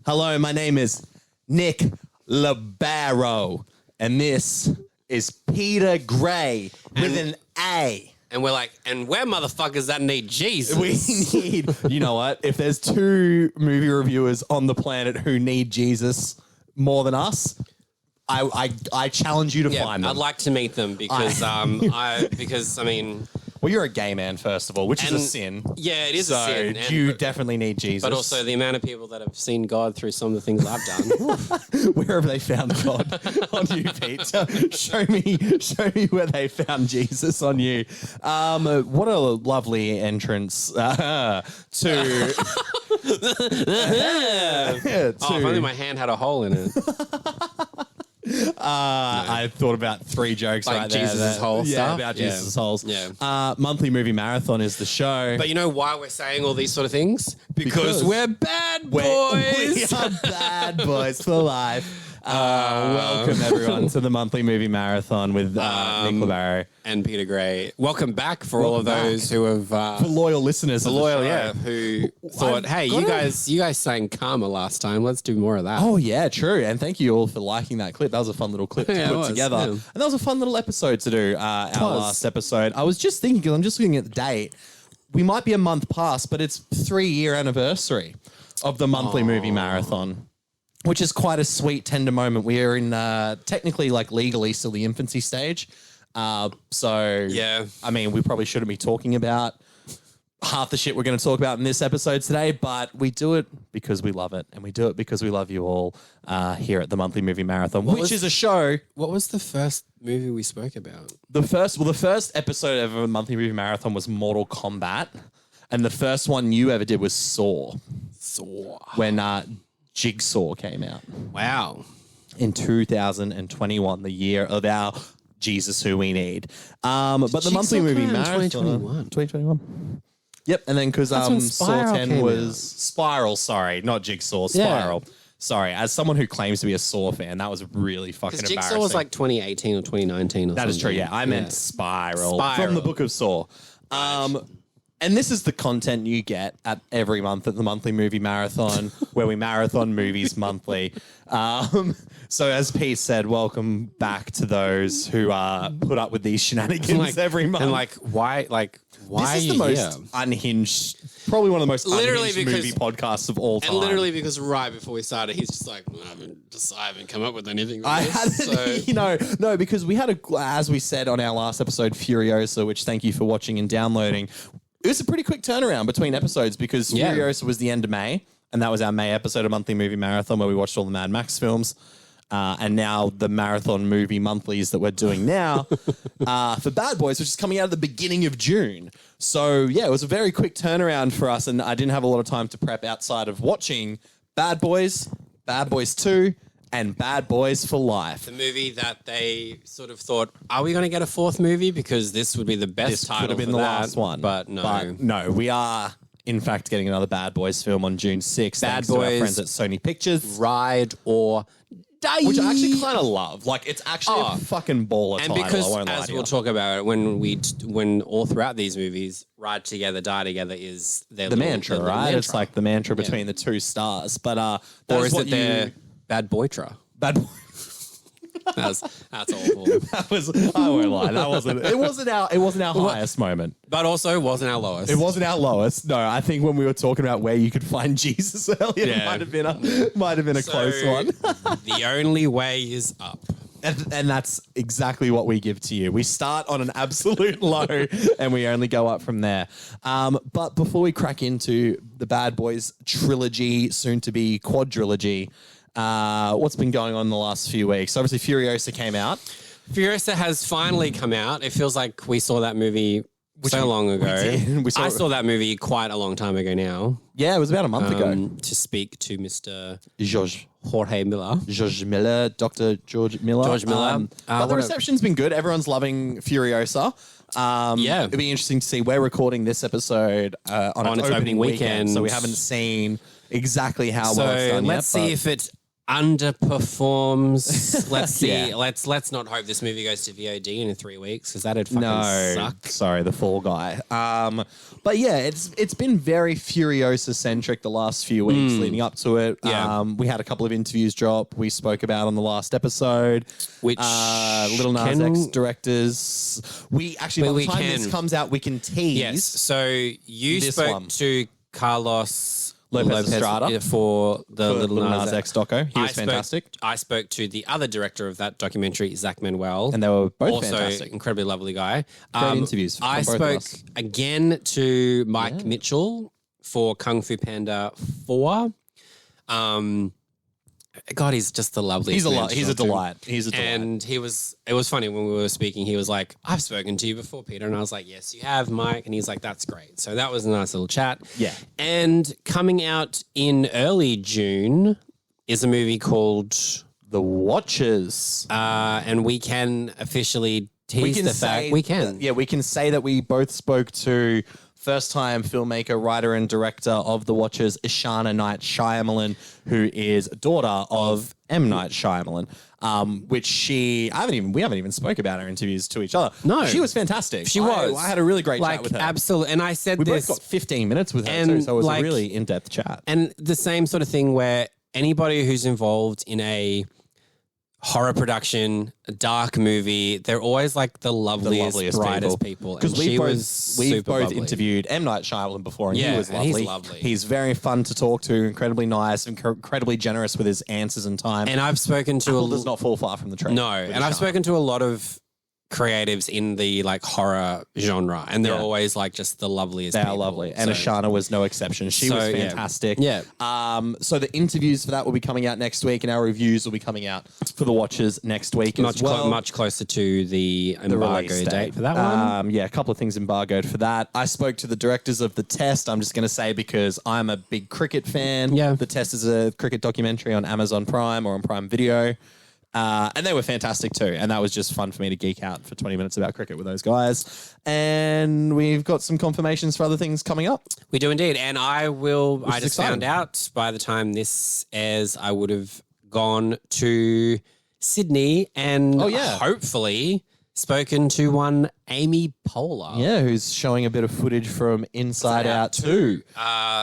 Hello, my name is Nick Labaro, and this is Peter Gray with an A. And we're like, and we're motherfuckers that need Jesus. We need, you know what? If there's two movie reviewers on the planet who need Jesus more than us, I challenge you to find them. I'd like to meet them because I mean. Well, you're a gay man, first of all, which is a sin. Yeah, it is a sin. You definitely need Jesus. But also the amount of people that have seen God through some of the things I've done. Where have they found God on you, Pete? Show me where they found Jesus on you. What a lovely entrance to... If only my hand had a hole in it. I thought about three jokes like right there. Jesus' hole stuff? About Jesus' holes. Yeah. Monthly Movie Marathon is the show. But you know why we're saying all these sort of things? Because we're bad boys. We are bad boys for life. Welcome, everyone, to the Monthly Movie Marathon with Nick Labaro. And Peter Gray. Welcome back for all of those who have... for loyal listeners. Who thought, hey, you guys sang Karma last time. Let's do more of that. Oh, yeah, true. And thank you all for liking that clip. That was a fun little clip to put together. Yeah. And that was a fun little episode to do, our last episode. I was just thinking, because I'm just looking at the date, we might be a month past, but it's 3-year anniversary of the Monthly Movie Marathon, which is quite a sweet, tender moment. We are in technically, like, legally still the infancy stage. I mean, we probably shouldn't be talking about half the shit we're going to talk about in this episode today, but we do it because we love it, and we do it because we love you all here at the Monthly Movie Marathon, which is a show. What was the first movie we spoke about? The first episode of a Monthly Movie Marathon was Mortal Kombat, and the first one you ever did was Saw. When Jigsaw came out. Wow. In 2021, the year of our Jesus Who We Need. But the Monthly Movie Marathon. 2021. Yep. And then because Saw 10 was Spiral, sorry, not Jigsaw, Spiral. Yeah. Sorry, as someone who claims to be a Saw fan, that was really fucking embarrassing. Jigsaw was like 2018 or 2019 or something. That is true, yeah. I meant Spiral from the Book of Saw. And this is the content you get at every month at the Monthly Movie Marathon, where we marathon movies monthly. So as Pete said, welcome back to those who put up with these shenanigans every month. And why this is the most unhinged, probably one of the most unhinged movie podcasts of all time. And literally because right before we started, he's just like, I haven't come up with anything. With because we had as we said on our last episode, Furiosa, which thank you for watching and downloading. It was a pretty quick turnaround between episodes because Furiosa was the end of May, and that was our May episode of Monthly Movie Marathon where we watched all the Mad Max films. And now the marathon movie monthlies that we're doing now for Bad Boys, which is coming out at the beginning of June. So, yeah, it was a very quick turnaround for us, and I didn't have a lot of time to prep outside of watching Bad Boys, Bad Boys 2, and Bad Boys for Life. The movie that they sort of thought, are we going to get a fourth movie? Because this would be the best title. This could have been the last one. But no. We are, in fact, getting another Bad Boys film on June 6th. Bad Boys, to our friends at Sony Pictures. Ride or Die. Which I actually kind of love. Like, it's actually a fucking baller title. And because, as we'll talk about it, when all throughout these movies, Ride Together, Die Together is the mantra, right? It's like the mantra between the two stars. But or is it their Bad Boytra? Bad Boy. That's awful. That was, I won't lie, that wasn't. It wasn't our highest moment, but also wasn't our lowest. It wasn't our lowest. No, I think when we were talking about where you could find Jesus earlier, it might have been a close one. The only way is up. And that's exactly what we give to you. We start on an absolute low and we only go up from there. But before we crack into the Bad Boys trilogy, soon to be quadrilogy, what's been going on in the last few weeks? Obviously, Furiosa came out. Furiosa has finally come out. It feels like we saw that movie so long ago. I saw that movie quite a long time ago now. Yeah, it was about a month ago. To speak to Mr. Jorge Miller, Dr. George Miller. But the reception's been good. Everyone's loving Furiosa. It'd be interesting to see. We're recording this episode on its opening weekend, so we haven't seen exactly how well it's done yet. Let's see if it underperforms. Let's see. Let's not hope this movie goes to VOD in 3 weeks because that'd fucking suck. Sorry, the Fall Guy. But yeah, it's been very Furiosa centric the last few weeks leading up to it. Yeah. We had a couple of interviews drop. We spoke about on the last episode, which Little Nas X directors. We actually, by the time this comes out, we can tease. Yes. So you spoke to Carlos Lopez Estrada for the Little Nas X doco. He was fantastic. I spoke to the other director of that documentary, Zach Manuel. And they were both also fantastic. Incredibly lovely guy. Great interviews. I spoke again to Mike Mitchell for Kung Fu Panda 4. God, he's just the loveliest. He's a delight. He's a delight. And it was funny when we were speaking. He was like, "I've spoken to you before, Peter," and I was like, "Yes, you have, Mike." And he's like, "That's great." So that was a nice little chat. Yeah. And coming out in early June is a movie called The Watchers, and we can officially tease the fact we can. We can say that we both spoke to first-time filmmaker, writer, and director of The Watchers, Ishana Night Shyamalan, who is daughter of M. Night Shyamalan, which we haven't even spoke about our interviews to each other. No. She was fantastic. She was. I had a really great chat with her. Absolutely. And I said we both got 15 minutes with her too, so it was a really in-depth chat. And the same sort of thing where anybody who's involved in a horror production, a dark movie, they're always like the loveliest brightest people. Because we've both interviewed M. Night Shyamalan before, and he was lovely. He's lovely. He's very fun to talk to, incredibly nice, incredibly generous with his answers and time. And I've spoken to Apple does not fall far from the tree. No, and I've spoken to a lot of creatives in the like horror genre, and they're always like just the loveliest. They are lovely, and Ashana was no exception. She was fantastic. Yeah. So the interviews for that will be coming out next week, and our reviews will be coming out for The Watchers next week as well. Much closer to the embargo date for that one. A couple of things embargoed for that. I spoke to the directors of The Test. I'm just going to say because I'm a big cricket fan. Yeah. The Test is a cricket documentary on Amazon Prime or on Prime Video. And they were fantastic too. And that was just fun for me to geek out for 20 minutes about cricket with those guys. And we've got some confirmations for other things coming up. We do indeed. And I just found out by the time this airs, I would have gone to Sydney and hopefully spoken to one Amy Poehler. Yeah, who's showing a bit of footage from Inside Out 2.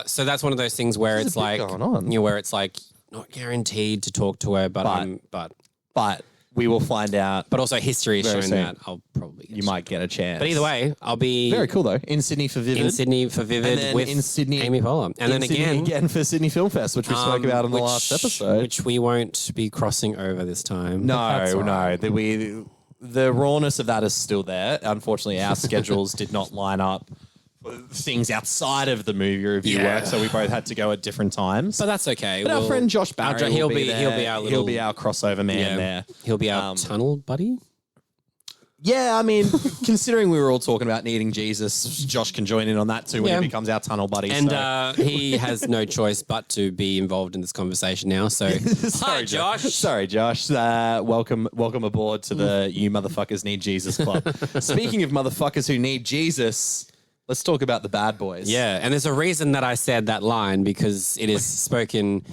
So that's one of those things where it's like, going on. Where it's like, not guaranteed to talk to her, but we will find out. But also history has shown that I'll probably you might get a chance. But either way, I'll be very cool though. In Sydney for Vivid. And then with in Sydney, Amy Poehler. And then again for Sydney Film Fest, which we spoke about in the last episode. Which we won't be crossing over this time. No. The rawness of that is still there. Unfortunately, our schedules did not line up things outside of the movie review work, so we both had to go at different times. But that's okay. But our friend Josh Barry he'll be our crossover man there. He'll be our tunnel buddy. Yeah, I mean, considering we were all talking about needing Jesus, Josh can join in on that too when he becomes our tunnel buddy. And he has no choice but to be involved in this conversation now. So, hi, Josh. Sorry, Josh. Welcome aboard to the You Motherfuckers Need Jesus Club. Speaking of motherfuckers who need Jesus, let's talk about the bad boys. Yeah, and there's a reason that I said that line because it is spoken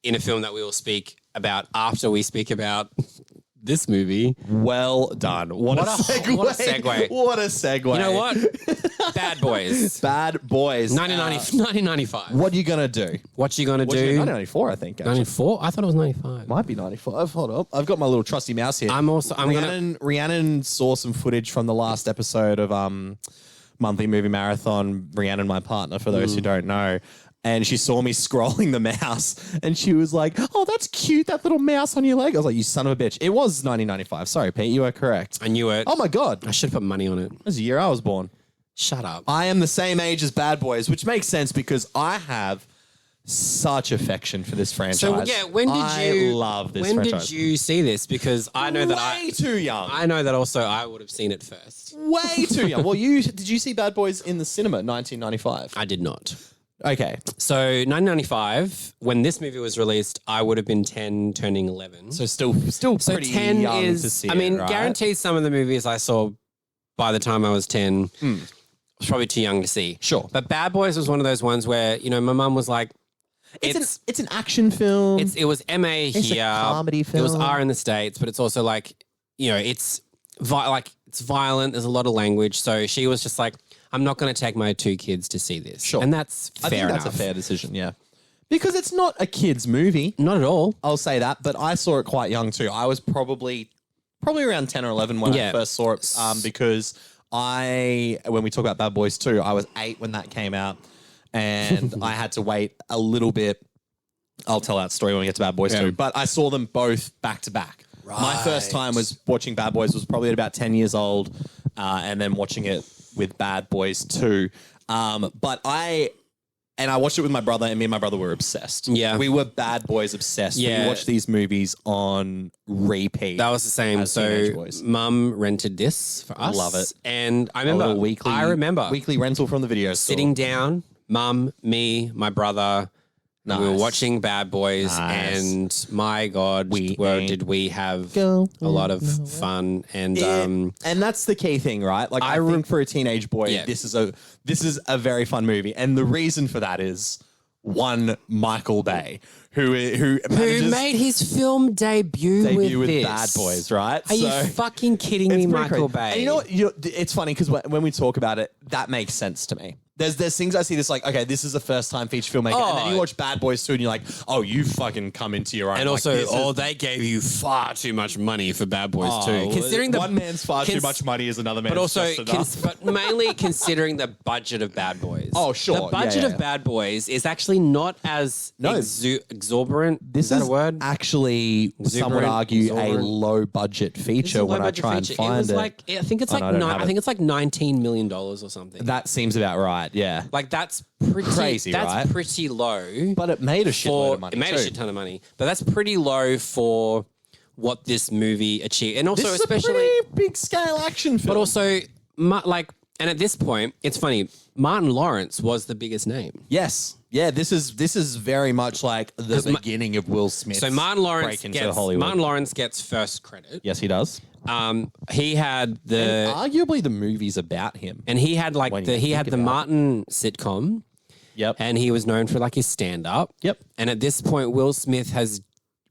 in a film that we will speak about after we speak about this movie. Well done. What a segue. What a segue. What a segue. You know what? Bad Boys. Bad Boys. 1995. What are you going to do? 1994, I think. 94? I thought it was 95. Might be 95. Hold up. I've got my little trusty mouse here. Rhiannon saw some footage from the last episode of Monthly Movie Marathon. Rhiannon, my partner, for those who don't know. And she saw me scrolling the mouse and she was like, oh, that's cute, that little mouse on your leg. I was like, you son of a bitch. It was 1995. Sorry, Pete, you are correct. I knew it. Oh, my God. I should have put money on it. It was the year I was born. Shut up. I am the same age as Bad Boys, which makes sense because I have such affection for this franchise. So yeah, when did I love this When franchise. did you see this? Because I know that Way too young. I know that also I would have seen it first. Way too young. Well, did you see Bad Boys in the cinema, 1995? I did not. Okay. So 1995, when this movie was released, I would have been 10, turning 11. So still pretty 10 young is, to see I mean, it, right? guaranteed some of the movies I saw by the time I was 10 was probably too young to see. Sure. But Bad Boys was one of those ones where, my mum was like, It's an action film. it was MA It's here. a comedy film. It was R in the States, but it's also like, it's it's violent. There's a lot of language. So she was just like, I'm not going to take my 2 kids to see this. Sure. And that's fair enough. That's a fair decision, yeah. Because it's not a kid's movie. Not at all. I'll say that, but I saw it quite young too. I was probably around 10 or 11 when I first saw it because when we talk about Bad Boys 2, I was 8 when that came out and I had to wait a little bit. I'll tell that story when we get to Bad Boys 2, but I saw them both back to back. Right. My first time was watching Bad Boys was probably at about 10 years old and then watching it with Bad Boys 2. But I watched it with my brother, and me and my brother were obsessed. Yeah. We were Bad Boys obsessed. Yeah. We watched these movies on repeat. That was the same. as teenage boys. So mum rented this for us. Love it. And I A little remember weekly rental from the video store. sitting down, mum, me, my brother. Nice. We were watching Bad Boys, Nice. and my God, did we have Go a lot of fun? And and that's the key thing, right? Like I think for a teenage boy, Yeah. this is a very fun movie, and the reason for that is one Michael Bay, who made his film debut with this. Bad Boys, right? Are you fucking kidding me, Michael Bay? And you know what? It's funny because when we talk about it, that makes sense to me. There's things I see this like, okay, this is a first time feature filmmaker. And then you watch Bad Boys 2 and you're like, oh, you fucking come into your own. And like, also, they gave you far too much money for Bad Boys too. Considering one man's far too much money is another man's but also, just enough. but mainly considering the budget of Bad Boys. Oh, sure. The budget of Bad Boys is actually not as exorbitant. This is that a word? Actually, some would argue a low budget feature when I try and find it. It was like, I think it's like I think it's like $19 million or something. That seems about right. Yeah. Like that's pretty crazy, that's right? pretty low. But it made a shitload of money. It made a shit ton of money. But that's pretty low for what this movie achieved. And also, This is especially a pretty big scale action film. but also and at this point, it's funny, Martin Lawrence was the biggest name. yes. Yeah, this is very much like the beginning of Will Smith. So Martin Lawrence break into Hollywood. Martin Lawrence gets first credit. Yes, he does. He had the Arguably, the movie's about him. and he had like when the you he had think the about Martin sitcom, Yep. and he was known for like his stand up. Yep. And at this point, Will Smith has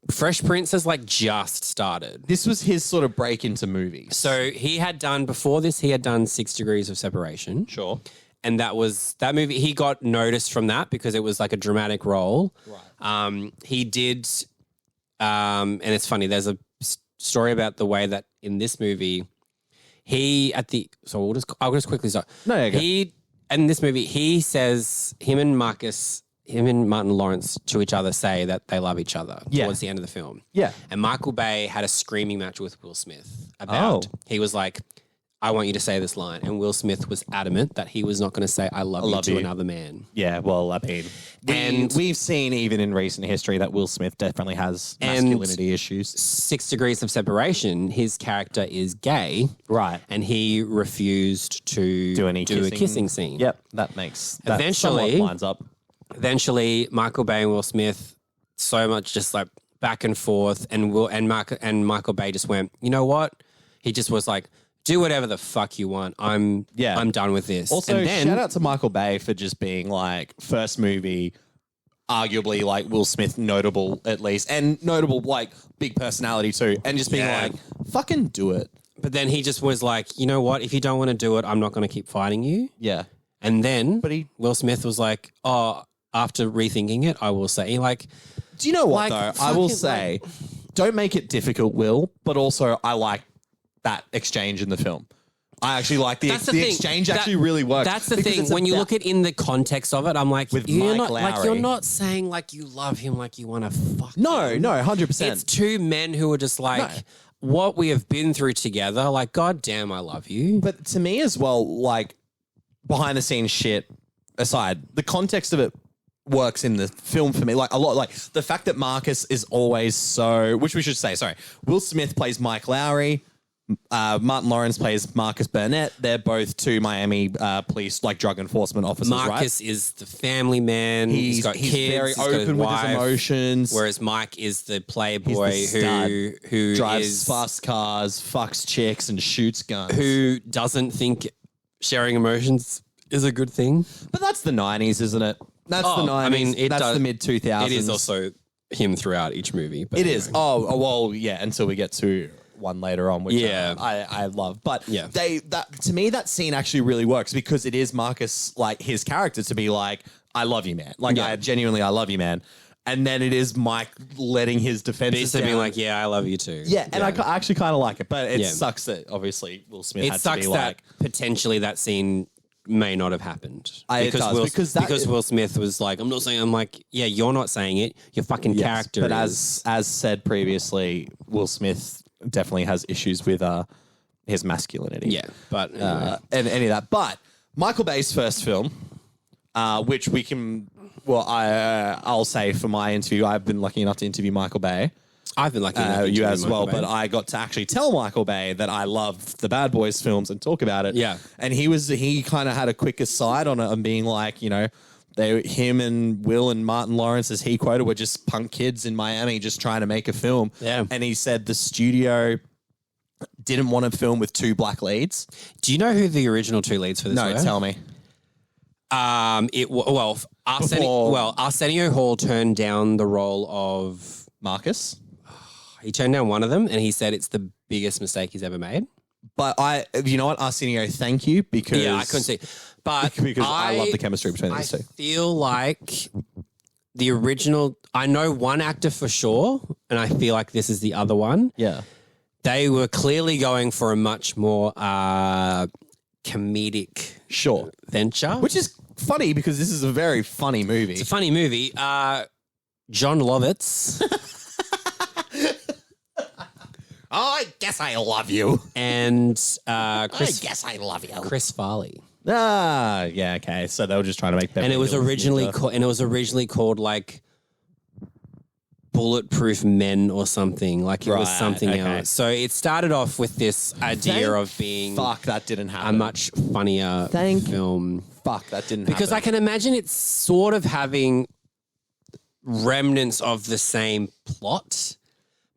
Fresh Prince has like just started. This was his sort of break into movies. So he had done before this. He had done 6 Degrees of Separation. Sure. And that movie. He got noticed from that because it was like a dramatic role. Right. He did, and it's funny. There's a story about the way that in this movie, I'll just quickly start. No, yeah, go. In this movie, he says him and Martin Lawrence to each other say that they love each other towards the end of the film. Yeah. And Michael Bay had a screaming match with Will Smith about. He was like, I want you to say this line. And Will Smith was adamant that he was not going to say, I love you to another man. Yeah, well, I mean, we've seen even in recent history that Will Smith definitely has masculinity issues. 6 Degrees of Separation, his character is gay. Right. And he refused to do a kissing scene. Yep, that somewhat lines up. Eventually, Michael Bay and Will Smith, so much just like back and forth, and Michael Bay just went, you know what? He just was like, do whatever the fuck you want. I'm done with this. Also, and then, shout out to Michael Bay for just being like first movie, arguably like Will Smith notable at least, and notable like big personality too, and just being like, fucking do it. But then he just was like, you know what? If you don't want to do it, I'm not going to keep fighting you. Yeah. And then Will Smith was like, oh, after rethinking it, I will say, like, do you know what though? I will say, don't make it difficult, Will, but also I like that exchange in the film. I actually like the exchange actually really works. That's the thing. When you look at in the context of it, I'm like, you're not saying like you love him, like you want to fuck him. No, 100%. It's two men who are just like, what we have been through together, like, God damn, I love you. But to me as well, like, behind the scenes shit aside, the context of it works in the film for me. Like a lot, like the fact that Marcus is always so, which we should say, sorry, Will Smith plays Mike Lowry. Martin Lawrence plays Marcus Burnett. They're both two Miami police, like drug enforcement officers. Marcus is the family man. He's got kids. Very got open with his emotions. Whereas Mike is the playboy who drives fast cars, fucks chicks, and shoots guns. Who doesn't think sharing emotions is a good thing. But that's the 90s, isn't it? That's the 90s. I mean, that's the mid 2000s. It is also him throughout each movie. But it anyway. Is. Oh, well, yeah. Until we get to one later on, which I love. But to me, that scene actually really works because it is Marcus, like his character, to be like, "I love you, man." Like I love you, man. And then it is Mike letting his defenses down. Being like, "Yeah, I love you too." Yeah, and I actually kind of like it, but it sucks that obviously Will Smith had to be like, potentially that scene may not have happened because Will Smith was like, I'm like, yeah, you're not saying it. Your fucking character. But as said previously, Will Smith definitely has issues with his masculinity. Yeah, but anyway. And any of that. But Michael Bay's first film, which we can, I'll say for my interview, I've been lucky enough to interview Michael Bay. I've been lucky enough to you as Michael well, Bay. but I got to actually tell Michael Bay that I love the Bad Boys films and talk about it. Yeah, and he kind of had a quick aside on it and being like, you know, him and Will and Martin Lawrence, as he quoted, were just punk kids in Miami just trying to make a film. Yeah. And he said the studio didn't want to film with two black leads. Do you know who the original two leads for this were? No, tell me. Arsenio Hall turned down the role of Marcus. He turned down one of them and he said it's the biggest mistake he's ever made. But you know what, Arsenio, thank you because I couldn't see. But because I love the chemistry between these two. I feel like the original, I know one actor for sure, and I feel like this is the other one. Yeah. They were clearly going for a much more comedic venture. Which is funny because this is a very funny movie. It's a funny movie. John Lovitz. I guess I love you. And I guess I love you. Chris Farley. Ah, yeah, okay. So they were just trying to make and it was originally called like Bulletproof Men or something. Like it was something else. So it started off with this idea of being that didn't happen. A much funnier film. That didn't happen. Because I can imagine it's sort of having remnants of the same plot.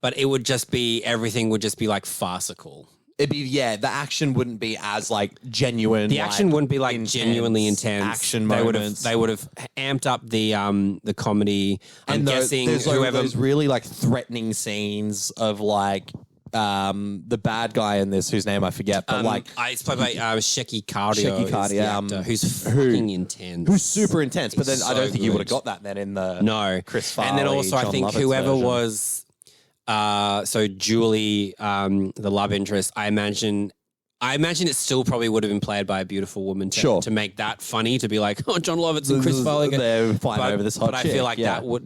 But it would just be, everything would just be like farcical. It'd be, the action wouldn't be as like genuine. The action wouldn't be like genuinely intense. Action moments. They would have amped up the comedy. I'm guessing there's those really like threatening scenes of like the bad guy in this, whose name I forget, but it's played by Shecky Cardio, who's fucking intense. Who's super intense, but then I don't think you would have got that then in the Chris Farley, and then also John I think Lovitz whoever version. was. So Julie, the love interest, I imagine it still probably would have been played by a beautiful woman to make that funny, to be like, oh, John Lovitz and Chris Farley. They're fighting over this hot chick. But I feel like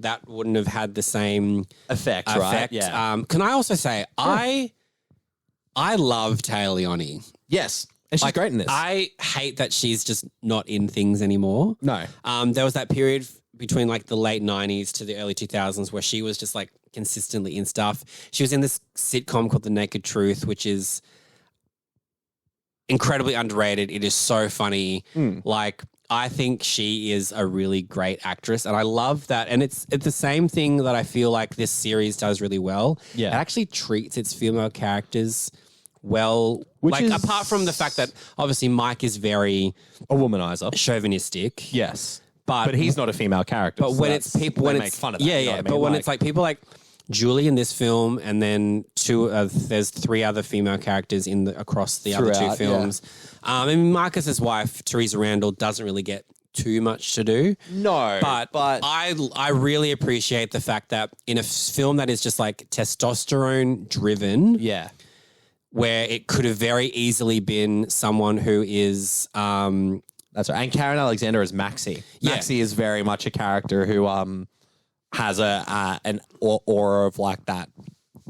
that wouldn't have had the same effect, right? Yeah. Can I also say, I love Taylor Leone. Yes. And she's great in this. I hate that she's just not in things anymore. No. There was that period between like the late 90s to the early 2000s where she was just like consistently in stuff. She was in this sitcom called The Naked Truth, which is incredibly underrated. It is so funny. Like, I think she is a really great actress and I love that. And it's the same thing that I feel like this series does really well. Yeah. It actually treats its female characters well. Apart from the fact that obviously Mike is very a womanizer, chauvinistic. Yes. But he's not a female character. But when it's people, when make it's fun of that, yeah, you know yeah. what I mean? But when it's like people like Julie in this film, and then there's three other female characters across the other two films. Yeah. And Marcus's wife, Teresa Randall, doesn't really get too much to do. No, but I really appreciate the fact that in a film that is just like testosterone driven, where it could have very easily been someone who is. That's right. And Karen Alexander is Maxie. Maxie is very much a character who has an aura of like that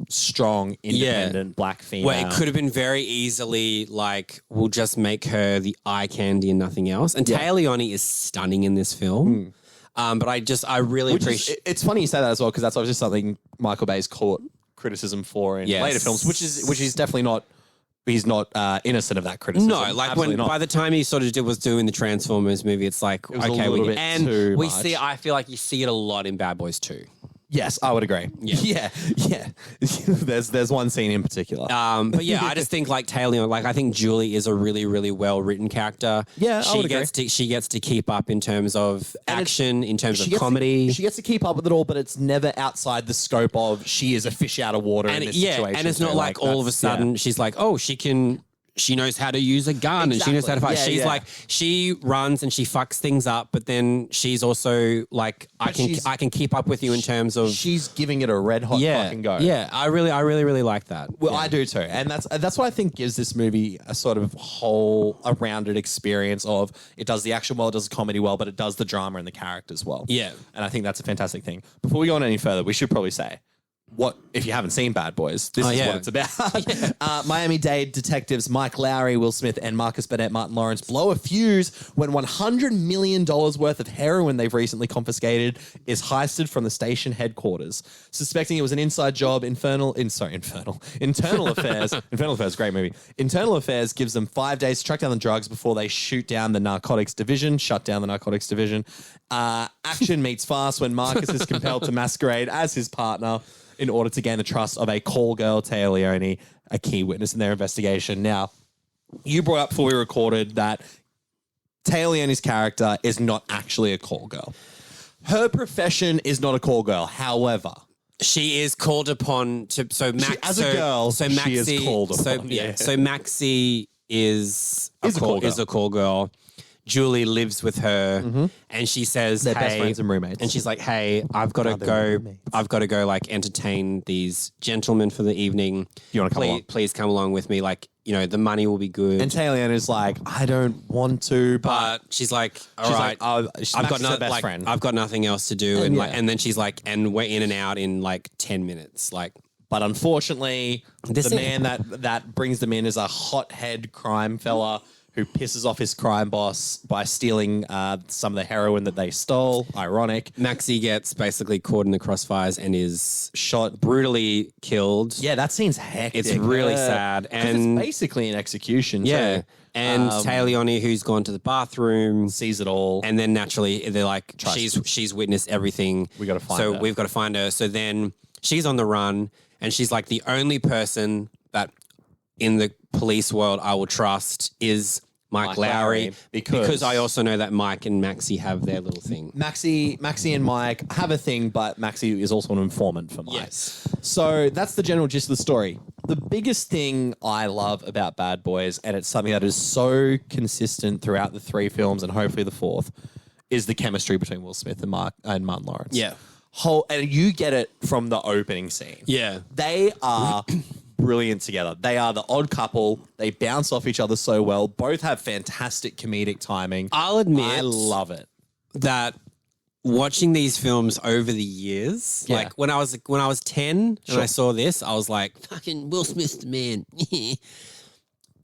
strong, independent black female. Well, it could have been very easily like, we'll just make her the eye candy and nothing else. And Taylor Leone is stunning in this film. But I really appreciate. It's funny you say that as well because that's obviously something Michael Bay's caught criticism for in later films, which is definitely not. He's not innocent of that criticism. No, like by the time he sort of was doing the Transformers movie, it's like okay, I feel like you see it a lot in Bad Boys 2. Yes, I would agree. Yeah. There's one scene in particular. But yeah, I just think like Taylor, like I think Julie is a really, really well written character. Yeah, I would agree. She gets to keep up in terms of action, in terms of comedy. She gets to keep up with it all, but it's never outside the scope of she is a fish out of water in this situation. And it's not like all of a sudden she's like, oh, she knows how to use a gun and she knows how to fight. Like, she runs and she fucks things up, but then she's also like, I can keep up with you in terms of. She's giving it a red hot fucking go. Yeah, I really like that. Well, I do too. And that's what I think gives this movie a sort of whole, a rounded experience of it does the action well, it does the comedy well, but it does the drama and the characters well. Yeah. And I think that's a fantastic thing. Before we go on any further, we should probably say, what if you haven't seen Bad Boys? This is what it's about. Miami-Dade detectives Mike Lowry, Will Smith, and Marcus Burnett, Martin Lawrence blow a fuse when $100 million worth of heroin they've recently confiscated is heisted from the station headquarters. Suspecting it was an inside job, Internal Affairs. Infernal Affairs, great movie. Internal Affairs gives them 5 days to track down the drugs before they shut down the narcotics division. Action meets fast when Marcus is compelled to masquerade as his partner in order to gain the trust of a call girl, Taya Leone, a key witness in their investigation. Now, you brought up before we recorded that Taya Leone's character is not actually a call girl. Her profession is not a call girl. However, she is called upon to. So Max, as a girl, she is called upon. So Maxie is a call girl. Julie lives with her, and she says, they're best friends and roommates. And she's like, "Hey, I've got to go like entertain these gentlemen for the evening. You want to come along? Please come along with me. Like, you know, the money will be good." And Taylor is like, "I don't want to," but she's like, "All right, I've got nothing else to do," and then she's like, "And we're in and out in like 10 minutes." Like, but unfortunately, the man that brings them in is a hothead crime fella who pisses off his crime boss by stealing some of the heroin that they stole. Ironic. Maxie gets basically caught in the crossfires and is shot, brutally killed. Yeah, that scene's hectic. It's really sad. And it's basically an execution. Yeah. Too. And Taya Leone, who's gone to the bathroom, sees it all. And then naturally they're like, she's witnessed everything. We've got to find her. So then she's on the run and she's like, the only person that in the police world I will trust is Mike Lowry, because I also know that Mike and Maxie have their little thing. Maxie and Mike have a thing, but Maxie is also an informant for Mike. Yes. So that's the general gist of the story. The biggest thing I love about Bad Boys, and it's something that is so consistent throughout the 3 films and hopefully the 4th, is the chemistry between Will Smith and Martin Lawrence. Yeah. And you get it from the opening scene. Yeah. They are brilliant together. They are the odd couple. They bounce off each other so well. Both have fantastic comedic timing. I'll admit, I love it. That watching these films over the years, like when I was 10 and I saw this, I was like, fucking Will Smith's the man.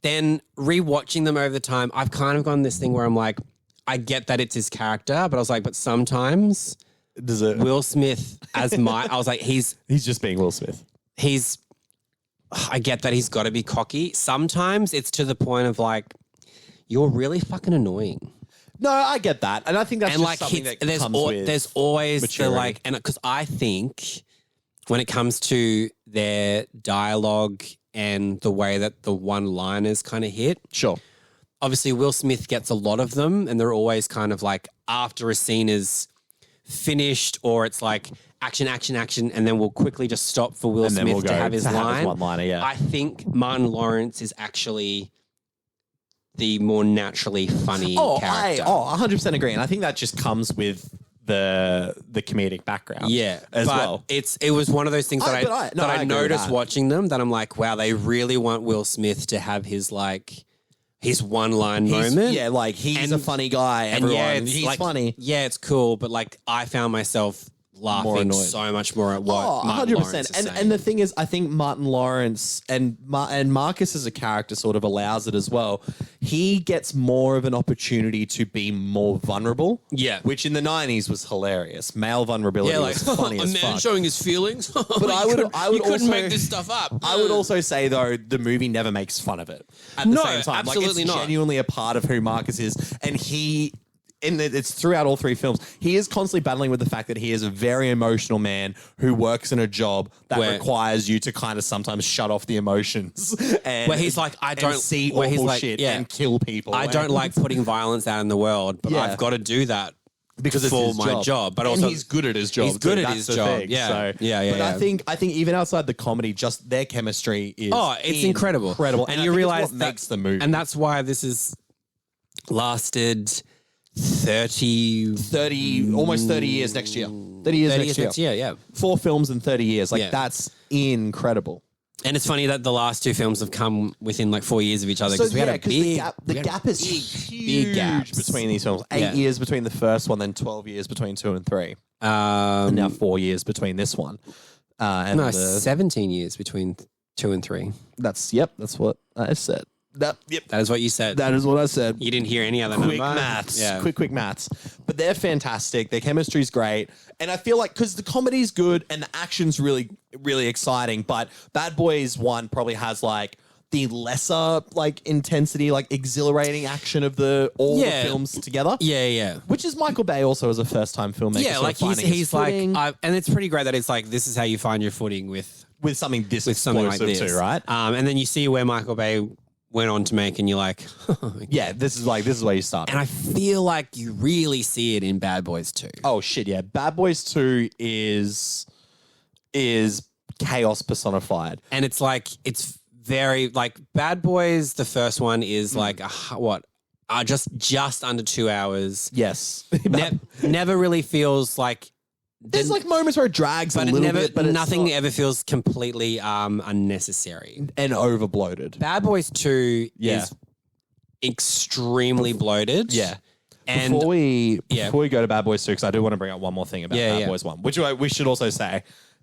Then rewatching them over the time, I've kind of gone this thing where I'm like, I get that it's his character, but I was like, but sometimes Will Smith as I was like, he's just being Will Smith. I get that he's got to be cocky. Sometimes it's to the point of like, you're really fucking annoying. No, I get that. And I think that's just something that comes with there's always maturity. and because I think when it comes to their dialogue and the way that the one-liners kind of hit. Sure. Obviously, Will Smith gets a lot of them and they're always kind of like after a scene is finished or it's like action, and then we'll quickly just stop for Will Smith to have his line. One-liner, yeah. I think Martin Lawrence is actually the more naturally funny character. 100% agree. And I think that just comes with the comedic background. Yeah. As well. It was one of those things that I noticed watching them that I'm like, wow, they really want Will Smith to have his one-line moment. Yeah, like he's a funny guy. Everyone, he's like, funny. Yeah, it's cool. But like I found myself laughing so much more at what Martin Lawrence is saying. And the thing is, I think Martin Lawrence and Marcus as a character sort of allows it as well. He gets more of an opportunity to be more vulnerable. Yeah. Which in the 90s was hilarious. Male vulnerability was funny as fuck. A man showing his feelings? But I would couldn't also make this stuff up. I would also say, though, the movie never makes fun of it at the same time. Absolutely it's not. Genuinely a part of who Marcus is. And it's throughout all three films. He is constantly battling with the fact that he is a very emotional man who works in a job that requires you to kind of sometimes shut off the emotions. And, where he's like, I don't see awful shit and kill people. I don't like putting violence out in the world, but I've got to do that because it's for my job. But also, he's good at his job. He's good at his job. Yeah. So, But I think even outside the comedy, just their chemistry is it's incredible. And you realize what makes the movie, and that's why this has lasted 30 almost 30 years next year. 30 years next year. Yeah. 4 films in 30 years. That's incredible. And it's funny that the last 2 films have come within like 4 years of each other because we had a big the gap is huge between these films. 8 years between the first one, then 12 years between 2 and 3. And now 4 years between this one. 17 years between 2 and 3. That's what I said. That is what you said. That is what I said. You didn't hear any other quick number? maths. Yeah. Quick maths. But they're fantastic. Their chemistry's great. And I feel like because the comedy's good and the action's really, really exciting, but Bad Boys 1 probably has like the lesser like intensity, like exhilarating action of the films together. Yeah. Which is Michael Bay also as a first-time filmmaker. Yeah, like he's like, and it's pretty great that it's like this is how you find your footing with something this something like explosive this, too, right? And then you see where Michael Bay went on to make, and you're like, yeah, this is where you start. And I feel like you really see it in Bad Boys 2. Oh shit, yeah. Bad Boys 2 is chaos personified. And it's like, it's very like Bad Boys, the first one is like just under 2 hours. Yes. Never really feels like there's like moments where it drags a little bit, but nothing ever feels completely unnecessary and over bloated. Bad Boys 2 is extremely bloated. Yeah. And before we go to Bad Boys 2, because I do want to bring up one more thing about Bad Boys 1, which we should also say,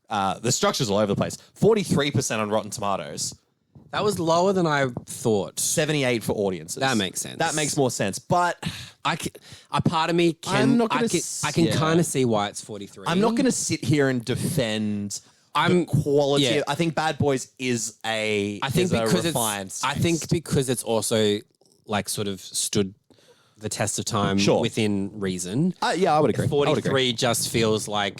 the structure's all over the place. 43% on Rotten Tomatoes. That was lower than I thought. 78 for audiences. That makes sense. That makes more sense. But a part of me can kind of see why it's 43. I'm not going to sit here and defend the quality. Yeah. I think Bad Boys is a refined space. I think because it's also like sort of stood the test of time within reason. Yeah, I would agree. 43 just feels like,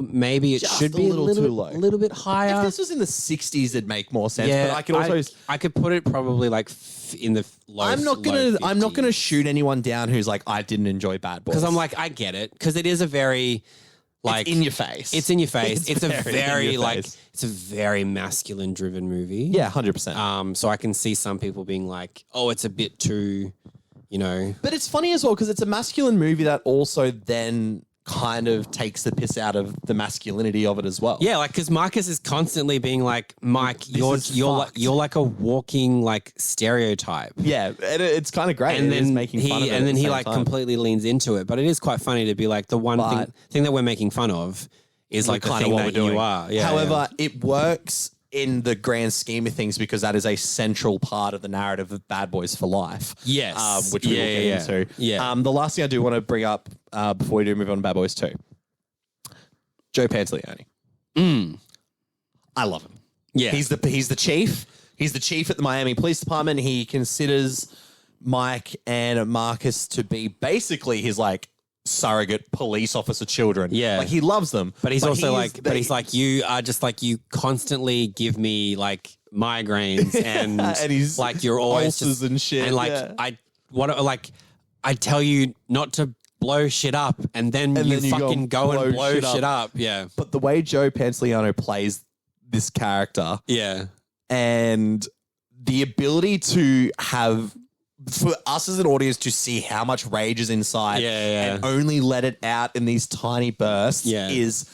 maybe it should be a little too low. A little bit higher. If this was in the 60s, it'd make more sense. Yeah, but I could also I could put it probably like in the low. I'm not gonna shoot anyone down who's like, I didn't enjoy Bad Boys, because I'm like, I get it, because it is a very like it's in your face. It's in your face. It's a very like it's a very masculine driven movie. Yeah, 100%. So I can see some people being like, it's a bit too. But it's funny as well because it's a masculine movie that also then kind of takes the piss out of the masculinity of it as well. Yeah, like because Marcus is constantly being like, Mike, you're like a walking like stereotype. Yeah, and it's kind of great. And then making fun of it. And then he like completely leans into it. But it is quite funny to be like the one thing that we're making fun of is like kind of what we're doing. You are. Yeah, however, it works in the grand scheme of things because that is a central part of the narrative of Bad Boys for Life. Yes. Which we will get into. Yeah. The last thing I do want to bring up before we do move on to Bad Boys 2. Joe Pantoliano. I love him. Yeah. He's the chief. He's the chief at the Miami Police Department. He considers Mike and Marcus to be basically his like surrogate police officer children. Yeah. Like he loves them. But he's also like, he's like, you are just like, you constantly give me like migraines and he's like you're always just and shit. And like I tell you not to blow shit up and then you fucking go and blow shit up. Yeah. But the way Joe Pantoliano plays this character. Yeah. And the ability to have for us as an audience to see how much rage is inside and only let it out in these tiny bursts is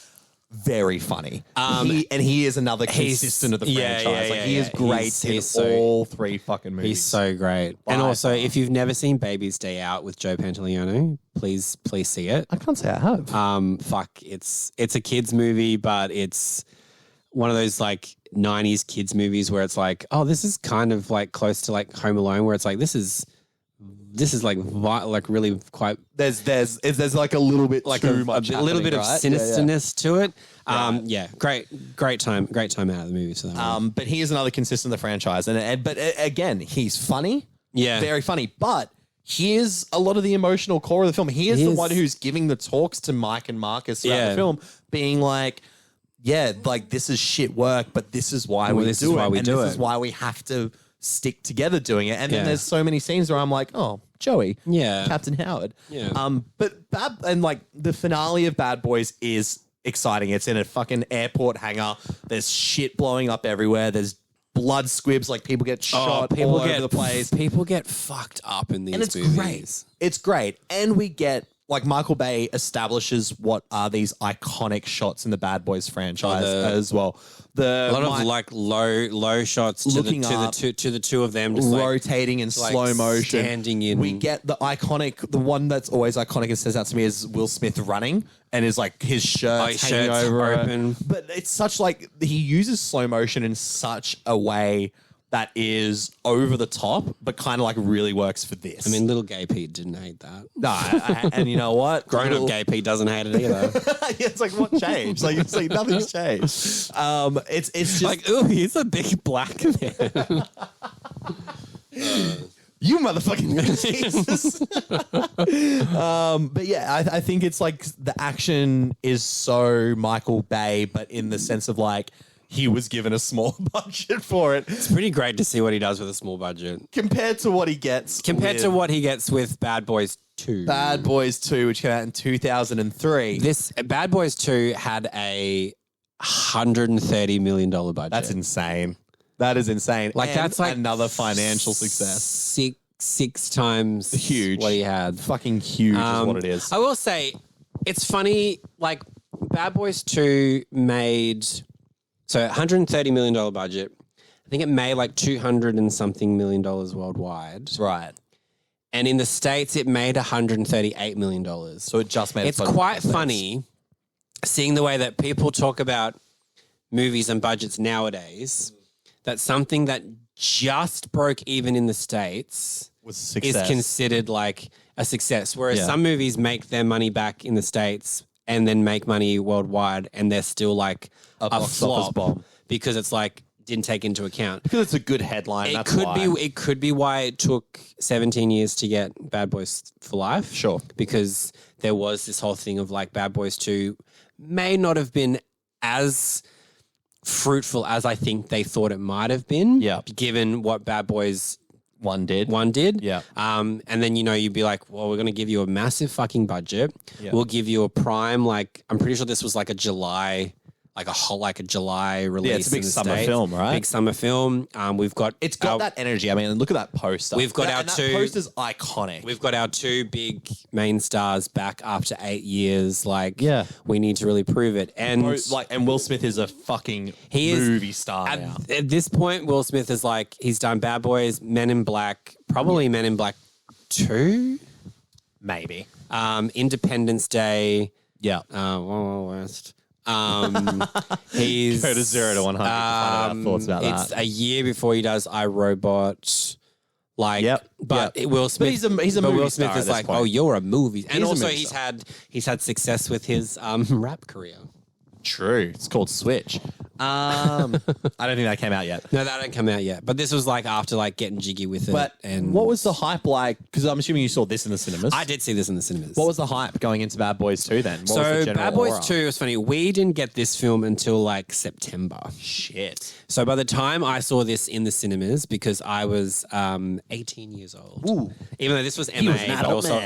very funny. He is another consistent of the franchise. He is great in all three fucking movies. He's so great. And also, if you've never seen Baby's Day Out with Joe Pantoliano, please see it. I can't say I have. It's a kids movie, but it's one of those like 90s kids movies where it's like, oh, this is kind of like close to like Home Alone, where it's like this is like really quite. There's like a little bit like too much, a little bit of sinisterness to it. Great time out of the movie. So but he is another consistent of the franchise, but again, he's funny, very funny. But here's a lot of the emotional core of the film. He is the one who's giving the talks to Mike and Marcus throughout the film, being like, like this is shit work, but this is why we do it. This is why we have to stick together doing it. And then there's so many scenes where I'm like, oh, Joey, Captain Howard. But the finale of Bad Boys is exciting. It's in a fucking airport hangar. There's shit blowing up everywhere. There's blood squibs, like people get shot all over the place. People get fucked up in these movies. Great. It's great. And we get, like, Michael Bay establishes what are these iconic shots in the Bad Boys franchise as well. A lot of like low shots to the two of them just rotating in slow motion, standing in. We get the one that's always iconic and says out to me is Will Smith running and is like his shirt hanging over open. But it's such like he uses slow motion in such a way that is over the top, but kind of like really works for this. I mean, little gay Pete didn't hate that. No, and you know what? Grown-up gay Pete doesn't hate it either. It's like, what changed? Like, it's like nothing's changed. It's just like, ooh, he's a big black man. You motherfucking Jesus. But yeah, I think it's like the action is so Michael Bay, but in the sense of like, he was given a small budget for it. It's pretty great to see what he does with a small budget. Compared to what he gets. To what he gets with Bad Boys 2. Bad Boys 2, which came out in 2003. This Bad Boys 2 had a $130 million budget. That's insane. That is insane. Like, and that's like another financial success. Six times huge what he had. Fucking huge is what it is. I will say, it's funny, like, Bad Boys 2 made... So $130 million budget. I think it made like $200 and something million worldwide. Right. And in the States, it made $138 million. So it just made It's quite funny seeing the way that people talk about movies and budgets nowadays, that something that just broke even in the States is considered like a success. Whereas some movies make their money back in the States and then make money worldwide, and they're still like a flop bomb because it's like didn't take into account. Because it's a good headline. It could be why it took 17 years to get Bad Boys for Life. Sure. Because there was this whole thing of like Bad Boys 2 may not have been as fruitful as I think they thought it might have been. Yeah. Given what Bad Boys 1 did. Yeah. And then, you'd be like, well, we're going to give you a massive fucking budget. Yeah. We'll give you a prime, like, I'm pretty sure this was like a July release. Yeah, it's a big summer film, right? Big summer film. It's got that energy. I mean, look at that poster. We've got that poster's iconic. We've got our two big main stars back after 8 years. Like, we need to really prove it. And Will Smith is a fucking movie star now. At this point, Will Smith is like, he's done Bad Boys, Men in Black, probably Men in Black 2, maybe. Independence Day. Yeah. Wild West. He's go to 0 to 100. Thoughts about it's a year before he does iRobot. Like, Will Smith. But he's a movie Will Smith star is like, point. oh, you're a movie. And also, he's had success with his rap career. True. It's called Switch. I don't think that came out yet. No, that didn't come out yet. But this was like after like getting jiggy with it. But what was the hype like? Because I'm assuming you saw this in the cinemas. I did see this in the cinemas. What was the hype going into Bad Boys 2 then? What was the general Bad Boys aura? 2 was funny. We didn't get this film until like September. Shit. So by the time I saw this in the cinemas, because I was 18 years old. Ooh. Even though this was MA,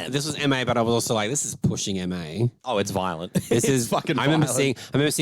this was MA, but I was also like, this is pushing MA. Oh, it's violent. This is fucking I remember seeing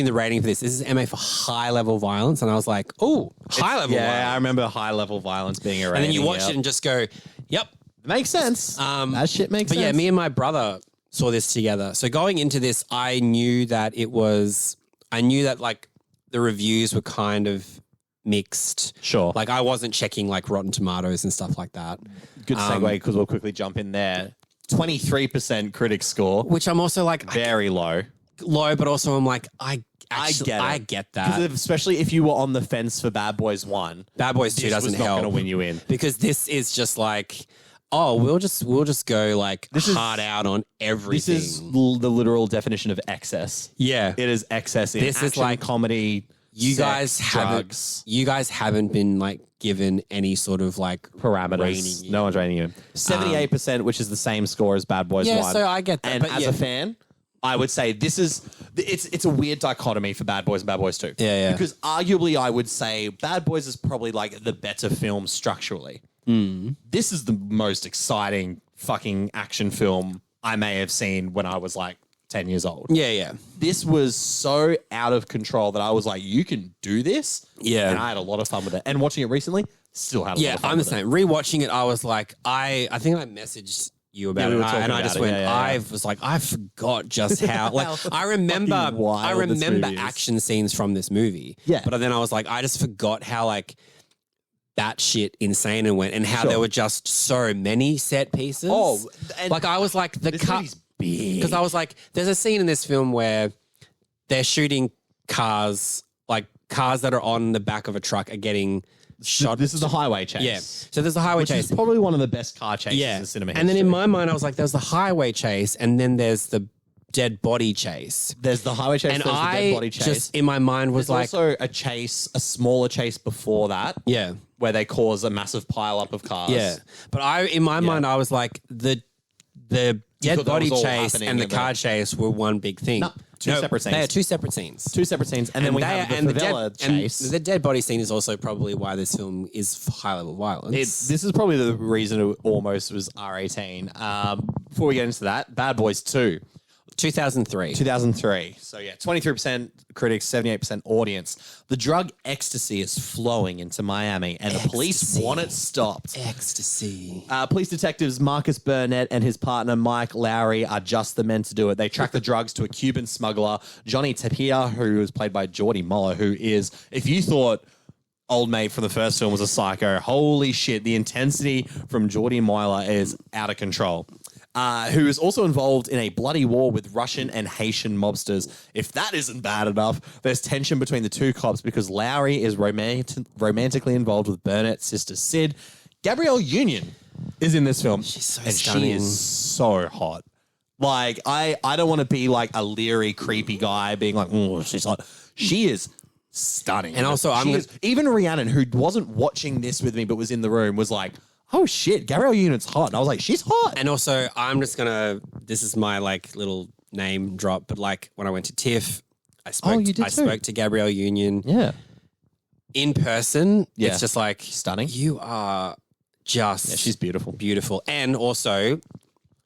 the rating for this. This is MA for high level violence, and I was like, oh, high level violence. Yeah, I remember high level violence being a rating. And then you watch it and just go, yep. Makes sense. That shit makes sense. But yeah, me and my brother saw this together. So going into this, I knew that it was I knew that like the reviews were kind of mixed. Sure. Like I wasn't checking like Rotten Tomatoes and stuff like that. Good segue because we'll quickly jump in there. 23% critic score. Which I'm also like very low. Low, but also I'm like, I get that. Especially if you were on the fence for Bad Boys 1. Bad Boys 2 doesn't help. Not going to win you in. Because this is just like, oh, we'll just go like hard out on everything. This is the literal definition of excess. Yeah. It is excess in action, is like comedy, drugs. You guys haven't been like given any sort of like parameters. No one's rating you. 78%, which is the same score as Bad Boys 1. Yeah, so I get that. And as a fan, I would say it's a weird dichotomy for Bad Boys and Bad Boys 2. Yeah. Because arguably I would say Bad Boys is probably like the better film structurally. This is the most exciting fucking action film I may have seen when I was like 10 years old. Yeah. This was so out of control that I was like, you can do this? Yeah. And I had a lot of fun with it. And watching it recently, still had a lot of fun I'm the with it. same. Rewatching it, I was like, I think I messaged you about it, and I just went. I was like, I forgot just how. Like, I remember action scenes from this movie. Yeah, but then I was like, I just forgot how like that shit insane and went, and how there were just so many set pieces. Oh, and like I was like the cut because I was like, there's a scene in this film where they're shooting cars, like cars that are on the back of a truck are getting shot. This is the highway chase. Yeah. So there's the highway chase. Which is probably one of the best car chases in cinema history. And then in my mind, I was like, there's the highway chase, and then there's the dead body chase. There's the highway chase, and there's the dead body chase. Just in my mind was there's also a smaller chase before that. Yeah. Where they cause a massive pile up of cars. Yeah. But in my mind, I was like, the dead body chase and the car chase were one big thing. No, two separate scenes. They are two separate scenes. Two separate scenes. And then we have the favela chase. And the dead body scene is also probably why this film is high level violence. This is probably the reason it almost was R18. Before we get into that, Bad Boys 2. 2003. So yeah, 23% critics, 78% audience. The drug ecstasy is flowing into Miami and the police want it stopped. Ecstasy. Police detectives Marcus Burnett and his partner Mike Lowry are just the men to do it. They track the drugs to a Cuban smuggler, Johnny Tapia, who is played by Geordie Moller, who is, if you thought Old Mate from the first film was a psycho, holy shit, the intensity from Geordie Moller is out of control. Who is also involved in a bloody war with Russian and Haitian mobsters. If that isn't bad enough, there's tension between the two cops because Lowry is romantically involved with Burnett's sister Sid. Gabrielle Union is in this film. She's so stunning. She is so hot. Like, I don't want to be like a leery, creepy guy being like, oh, she's hot. She is stunning. And also, even Rhiannon, who wasn't watching this with me but was in the room, was like, oh shit, Gabrielle Union's hot. And I was like, she's hot. And also, I'm just gonna. This is my like little name drop, but like when I went to TIFF, I spoke to Gabrielle Union. Yeah. In person, it's just like stunning. You are just she's beautiful. Beautiful. And also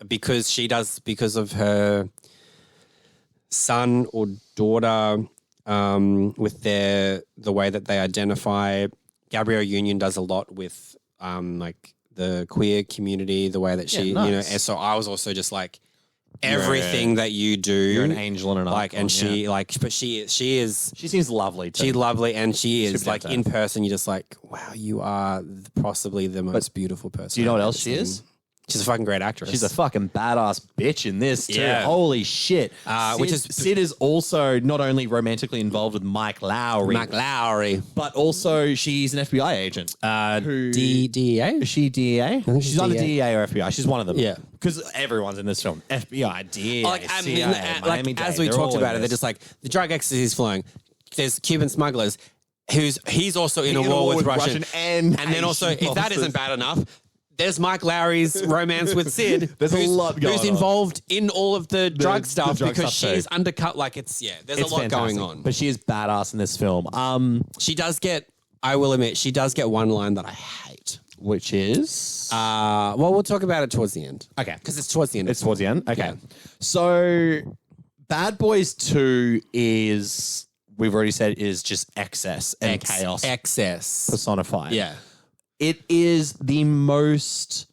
because of her son or daughter, with the way that they identify, Gabrielle Union does a lot with like the queer community, the way that she, you know, and so I was also just like, everything that you do, you're an angel and an icon, like, and she like, but she seems lovely too. She's lovely, and she is like in person. You're just like, wow, you are possibly the most beautiful person. Do you know what else she is? She's a fucking great actress. She's a fucking badass bitch in this too. Yeah. Holy shit. Sid is also not only romantically involved with Mike Lowry. But also she's an FBI agent. DEA? Is she DEA? She's either DEA or FBI. She's one of them. Yeah. Because everyone's in this film. FBI, DEA, CIA, Miami-Dade. As we talked about it, they're just like, the drug ecstasy is flowing. There's Cuban smugglers. He's also in a war with Russian. And then also, if that isn't bad enough, there's Mike Lowry's romance with Sid. There's a lot going on. Who's involved in all of the drug stuff because she's undercut. Like there's a lot going on. But she is badass in this film. She does get, I will admit, she does get one line that I hate. Which is? Well, we'll talk about it towards the end. Okay. Because it's towards the end. It's towards the end? Okay. Yeah. So Bad Boys 2 is, we've already said, is just excess and chaos. Excess. Personified. Yeah. It is the most...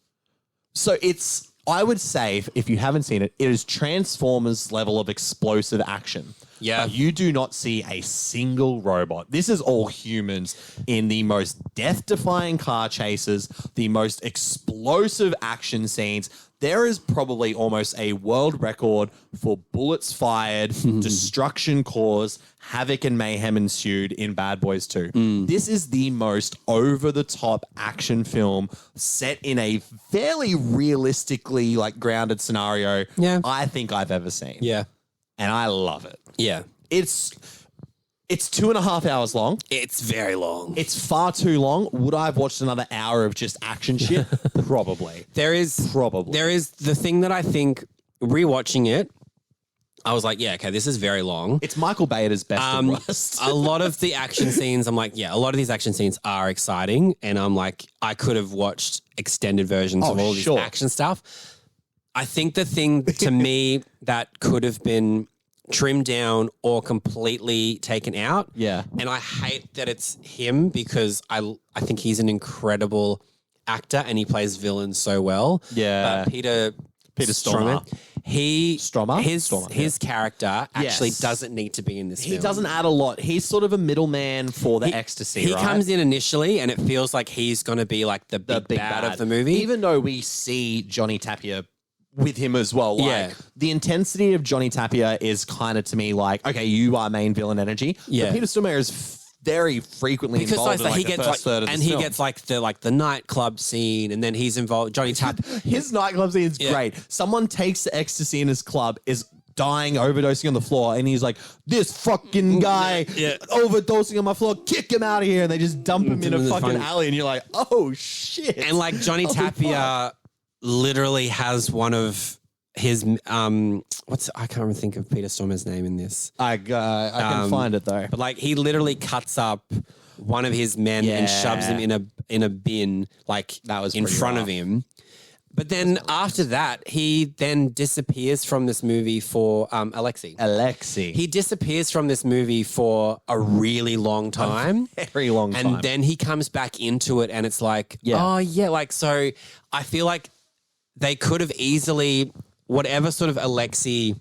So it's... I would say, if you haven't seen it, it is Transformers level of explosive action. Yeah. You do not see a single robot. This is all humans in the most death-defying car chases, the most explosive action scenes. There is probably almost a world record for bullets fired, destruction caused, havoc and mayhem ensued in Bad Boys 2. This is the most over-the-top action film set in a fairly realistically grounded scenario I think I've ever seen. Yeah. And I love it. Yeah. It's 2.5 hours long. It's very long. It's far too long. Would I have watched another hour of just action shit? Probably. There is the thing that I think rewatching it, I was like, yeah, okay, this is very long. It's Michael Bay at his best and worst. A lot of the action scenes, I'm like, yeah, a lot of these action scenes are exciting. And I'm like, I could have watched extended versions of all this action stuff. I think the thing to me that could have been trimmed down or completely taken out. Yeah. And I hate that it's him because I think he's an incredible actor and he plays villains so well. Yeah. But Peter Stormare. His character actually doesn't need to be in this film. He doesn't add a lot. He's sort of a middleman for the ecstasy, He comes in initially and it feels like he's going to be like the big bad of the movie. Even though we see Johnny Tapia with him as well. The intensity of Johnny Tapia is kind of to me like, okay, you are main villain energy. Yeah. But Peter Stormare is very frequently involved in the first third of the film. He gets the nightclub scene and then he's involved. Johnny Tapia. His nightclub scene is great. Someone takes the ecstasy in his club, is dying, overdosing on the floor, and he's like, this fucking guy overdosing on my floor, kick him out of here. And they just dump him in a fucking alley and you're like, oh shit. And Johnny Tapia literally has one of his I can't even think of Peter Stormare's name in this. I can find it though. But he literally cuts up one of his men and shoves him in a bin that was in front of him. But then after that, he then disappears from this movie for Alexei. He disappears from this movie for a really long time. A very long time. And then he comes back into it and it's like, so I feel like they could have easily, whatever sort of Alexei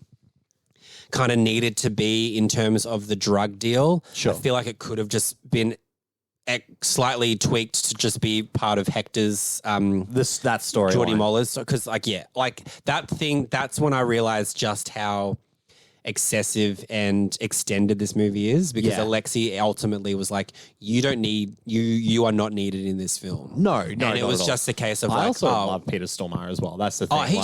kind of needed to be in terms of the drug deal, I feel like it could have just been slightly tweaked to just be part of Hector's that story, Geordie Moller's, because that thing. That's when I realized just how excessive and extended this movie is, because Alexei ultimately was like, you don't need you are not needed in this film. No, and it was just a case of I also love Peter Stormare as well. That's the thing.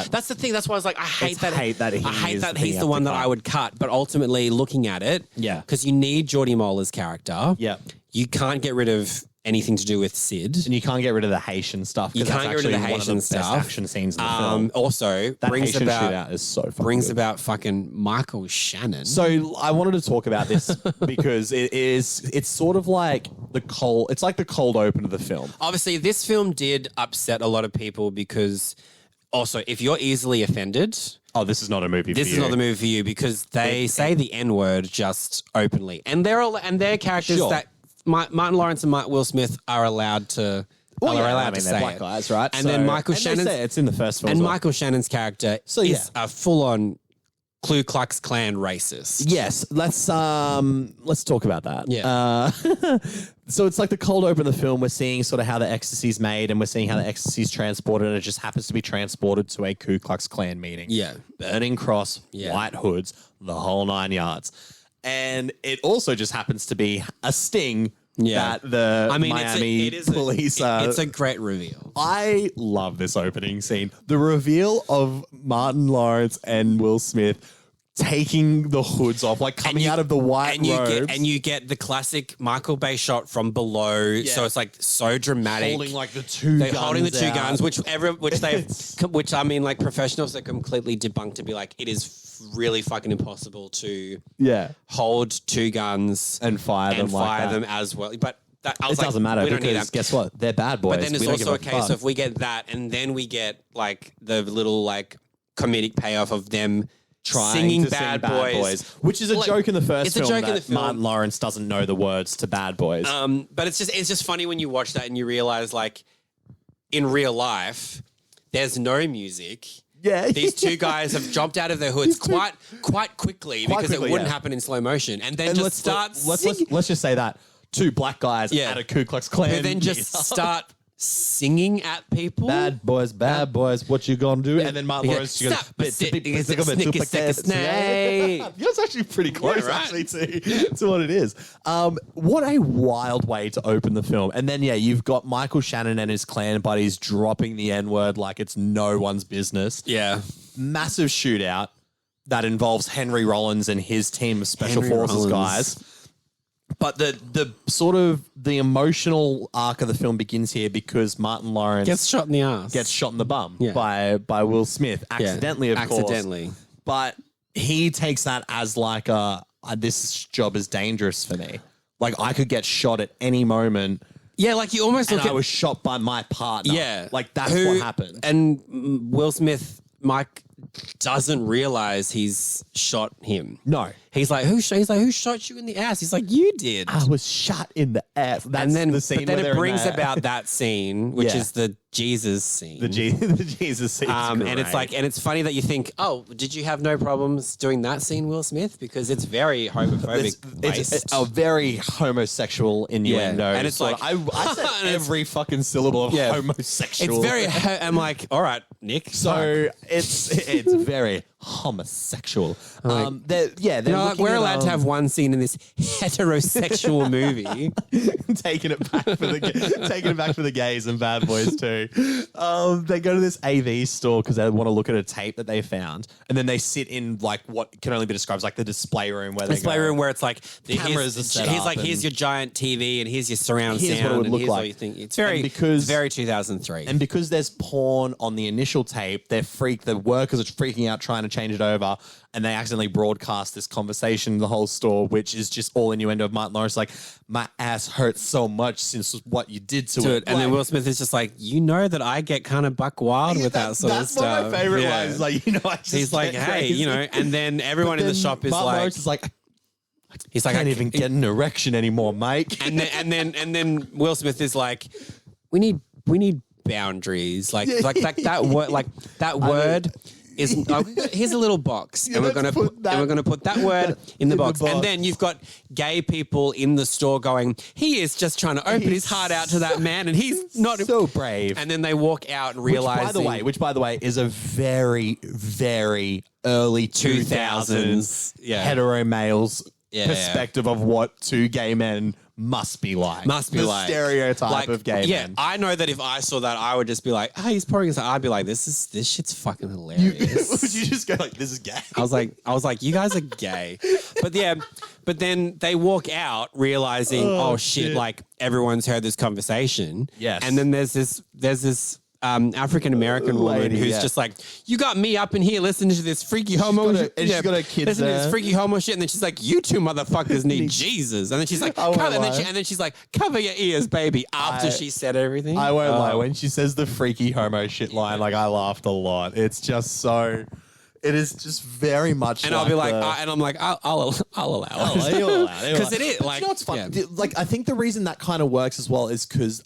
That's the thing. That's why I was like, I hate that he's the one that I would cut. But ultimately, looking at it, because you need Geordie Moller's character. Yeah, you can't get rid of anything to do with Sid. And you can't get rid of the Haitian stuff. You can't get rid of the Haitian stuff. Best action scenes in the film. Also, that Haitian shootout is so fucking brings good. About fucking Michael Shannon. So I wanted to talk about this because it's sort of like the cold open of the film. Obviously, this film did upset a lot of people because also, if you're easily offended... Oh, this is not a movie for you. This is not the movie for you because they say the N-word just openly. And they're characters that Martin Lawrence and Will Smith are allowed to. They're black guys, right? And then Michael Shannon. It's in the first film. And Michael Shannon's character is a full-on Ku Klux Klan racist. Yes, let's talk about that. Yeah. So it's like the cold open of the film. We're seeing sort of how the ecstasy's made, and we're seeing how the ecstasy's transported, and it just happens to be transported to a Ku Klux Klan meeting. Yeah. Burning cross, white hoods, the whole 9 yards. And it also just happens to be a sting that the Miami police are... It's a great reveal. I love this opening scene. The reveal of Martin Lawrence and Will Smith taking the hoods off, coming out of the white robes. And you get the classic Michael Bay shot from below. Yeah. So it's so dramatic. Holding the two guns. Holding the two guns, which professionals that completely debunked to be it is really fucking impossible to hold two guns and fire them as well. But it doesn't matter because guess what? They're bad boys. But then there's also a case of we get that and then we get the little comedic payoff of them singing Bad Boys, which is a joke in the first film. It's a joke in the film. Martin Lawrence doesn't know the words to Bad Boys. But it's just funny when you watch that and you realize in real life there's no music. Yeah. These two guys have jumped out of their hoods quite quickly because it wouldn't happen in slow motion. And then just start singing. Let's just say that. Two black guys at a Ku Klux Klan. Who then just start singing at people. Bad boys, what you gonna do? And then Martin Lawrence goes, That's actually pretty close, actually, to what it is. What a wild way to open the film. And then, you've got Michael Shannon and his Klan buddies dropping the N-word like it's no one's business. Yeah. Massive shootout that involves Henry Rollins and his team of Special Forces guys. But the sort of the emotional arc of the film begins here because Martin Lawrence gets shot in the ass, gets shot in the bum by Will Smith accidentally, of course. But he takes that as like this job is dangerous for me. Like I could get shot at any moment. Yeah, like you almost I was shot by my partner. Yeah, like that's what happened. And Will Smith, Mike doesn't realize he's shot him. No. He's like, who shot you in the ass? He's like, you did. I was shot in the ass. That's and then, the scene. But then it brings about that scene, which is the Jesus scene. The Jesus scene. And it's like, and it's funny that you think, oh, did you have no problems doing that scene, Will Smith? Because it's very homophobic. It's a very homosexual innuendo. And it's like, I said every fucking syllable of homosexual. It's very. I'm like, all right, Nick. So it's very homosexual. We're allowed to have one scene in this heterosexual movie. taking it back for the gays and bad boys too. They go to this AV store because they want to look at a tape that they found, and then they sit in like what can only be described as like the display room where where it's like the cameras are set he's up. Like, here's your giant TV and here's your surround here's sound. What it would and look here's like. What you think. It's very 2003. And because there's porn on the initial tape, the workers are freaking out trying to change it over, and they accidentally broadcast this conversation in the whole store, which is just all innuendo of Martin Lawrence, like, my ass hurts so much since what you did to it. And then Will Smith is just like, you know that I get kind of buck wild with that sort of stuff. That's one of my favorite ones. Like, he's like, hey, and then everyone in the shop is Martin like, Lawrence is like, he's like, I can't even get an erection anymore, mate. And then Will Smith is like, we need boundaries, like that word. Here's a little box, and we're gonna put that word in the box. And then you've got gay people in the store going, he is just trying to open his heart out to that man, and he's not so brave. And then they walk out and realize, which by the way is a very, very early 2000s hetero males perspective of what two gay men must be like. The stereotype of gay men. I know that if I saw that, I would just be like, oh, he's pouring his heart. I'd be like, this shit's fucking hilarious. Would you just go like, this is gay? I was like, you guys are gay. But then they walk out realizing, oh shit, like everyone's heard this conversation. Yes. And then there's this African American woman who's just like, you got me up in here listening to this freaky homo shit. She's got her kids listening to this freaky homo shit, and then she's like, you two motherfuckers need Jesus. And then she's like, and then she's like, cover your ears, baby. After she said everything, I won't lie. When she says the freaky homo shit line, like I laughed a lot. It's just so. It is just very much. And I'll be like, I'll allow it. You'll allow it because it is like, you know what's fun? Like I think the reason that kind of works as well is because,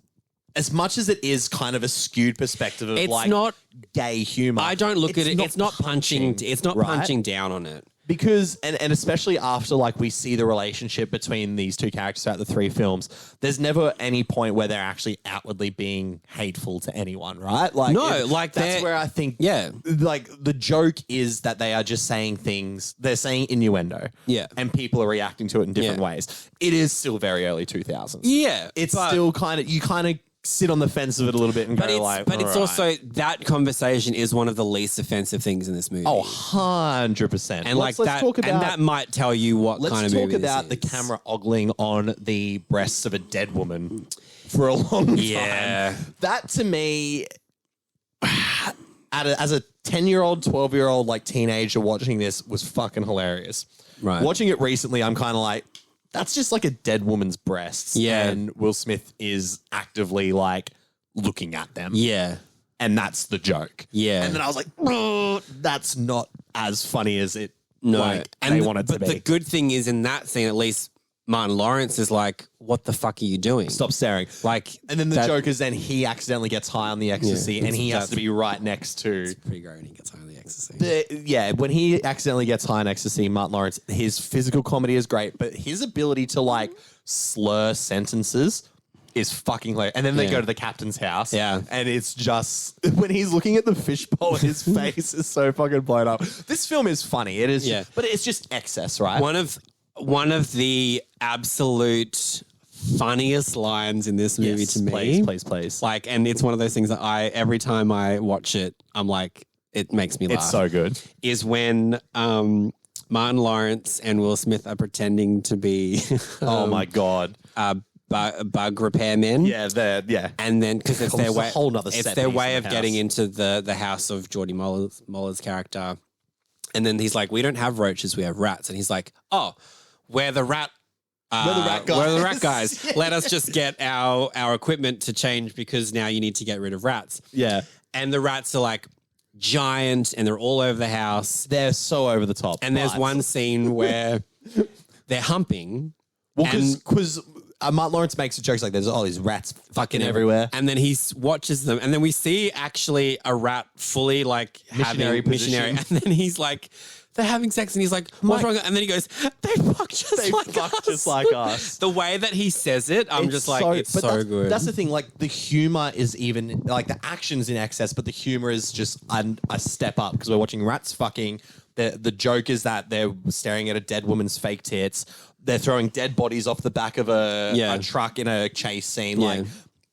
as much as it is kind of a skewed perspective of it's not gay humor, I don't look at it. It's not punching. It's not punching down on it. Because, and especially after like we see the relationship between these two characters throughout the three films, there's never any point where they're actually outwardly being hateful to anyone, right? Like, that's where I think, like the joke is that they are just saying things, they're saying innuendo, and people are reacting to it in different ways. It is still very early 2000s. Yeah, it's still you kind of sit on the fence of it a little bit and go like, but it's also that conversation is one of the least offensive things in this movie. Oh, 100%. And let's talk about, and that might tell you what kind of movie Let's talk about the camera ogling on the breasts of a dead woman for a long time. That to me, as a 10-year-old, 12-year-old like teenager watching this was fucking hilarious. Right. Watching it recently, I'm kind of like, that's just like a dead woman's breasts. Yeah. And Will Smith is actively like looking at them. Yeah. And that's the joke. Yeah. And then I was like, oh, that's not as funny as it they want it to be. But the good thing is in that scene, at least Martin Lawrence is like, what the fuck are you doing? Stop staring. Like, and then the joke is then he accidentally gets high on the ecstasy and he has to be right next to. It's pretty great when he gets high on the ecstasy. When he accidentally gets high on ecstasy, Martin Lawrence, his physical comedy is great, but his ability to like slur sentences is fucking hilarious. And then they go to the captain's house. Yeah. And it's just when he's looking at the fishbowl, his face is so fucking blown up. This film is funny. It is, but it's just excess, right? One of the absolute funniest lines in this movie to me. Please. Like, and it's one of those things that every time I watch it, I'm like, it makes me laugh. It's so good. Is when Martin Lawrence and Will Smith are pretending to be oh my God. Bug repairmen. Yeah. And then because it's their way, whole nother it's their way of getting into the house of Geordie Muller's character. And then he's like, we don't have roaches, we have rats. And he's like, oh, we're the rat guys. Let us just get our equipment to change because now you need to get rid of rats. Yeah. And the rats are like giant and they're all over the house. They're so over the top. And there's one scene where they're humping. Well, because Martin Lawrence makes jokes like there's all these rats fucking everywhere. And then he watches them. And then we see actually a rat fully like missionary. And then he's like, they're having sex. And he's like, what's wrong? And then he goes, they fuck just like us. The way that he says it, I'm just like, it's so good. That's the thing. Like the humor is even like the action's in excess, but the humor is just a step up because we're watching rats fucking. The joke is that they're staring at a dead woman's fake tits. They're throwing dead bodies off the back of a truck in a chase scene. Like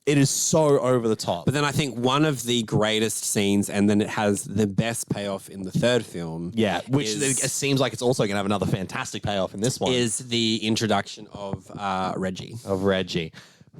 it is so over the top. But then I think one of the greatest scenes, and then it has the best payoff in the third film. Yeah, which it seems like it's also going to have another fantastic payoff in this one. Is the introduction of Reggie.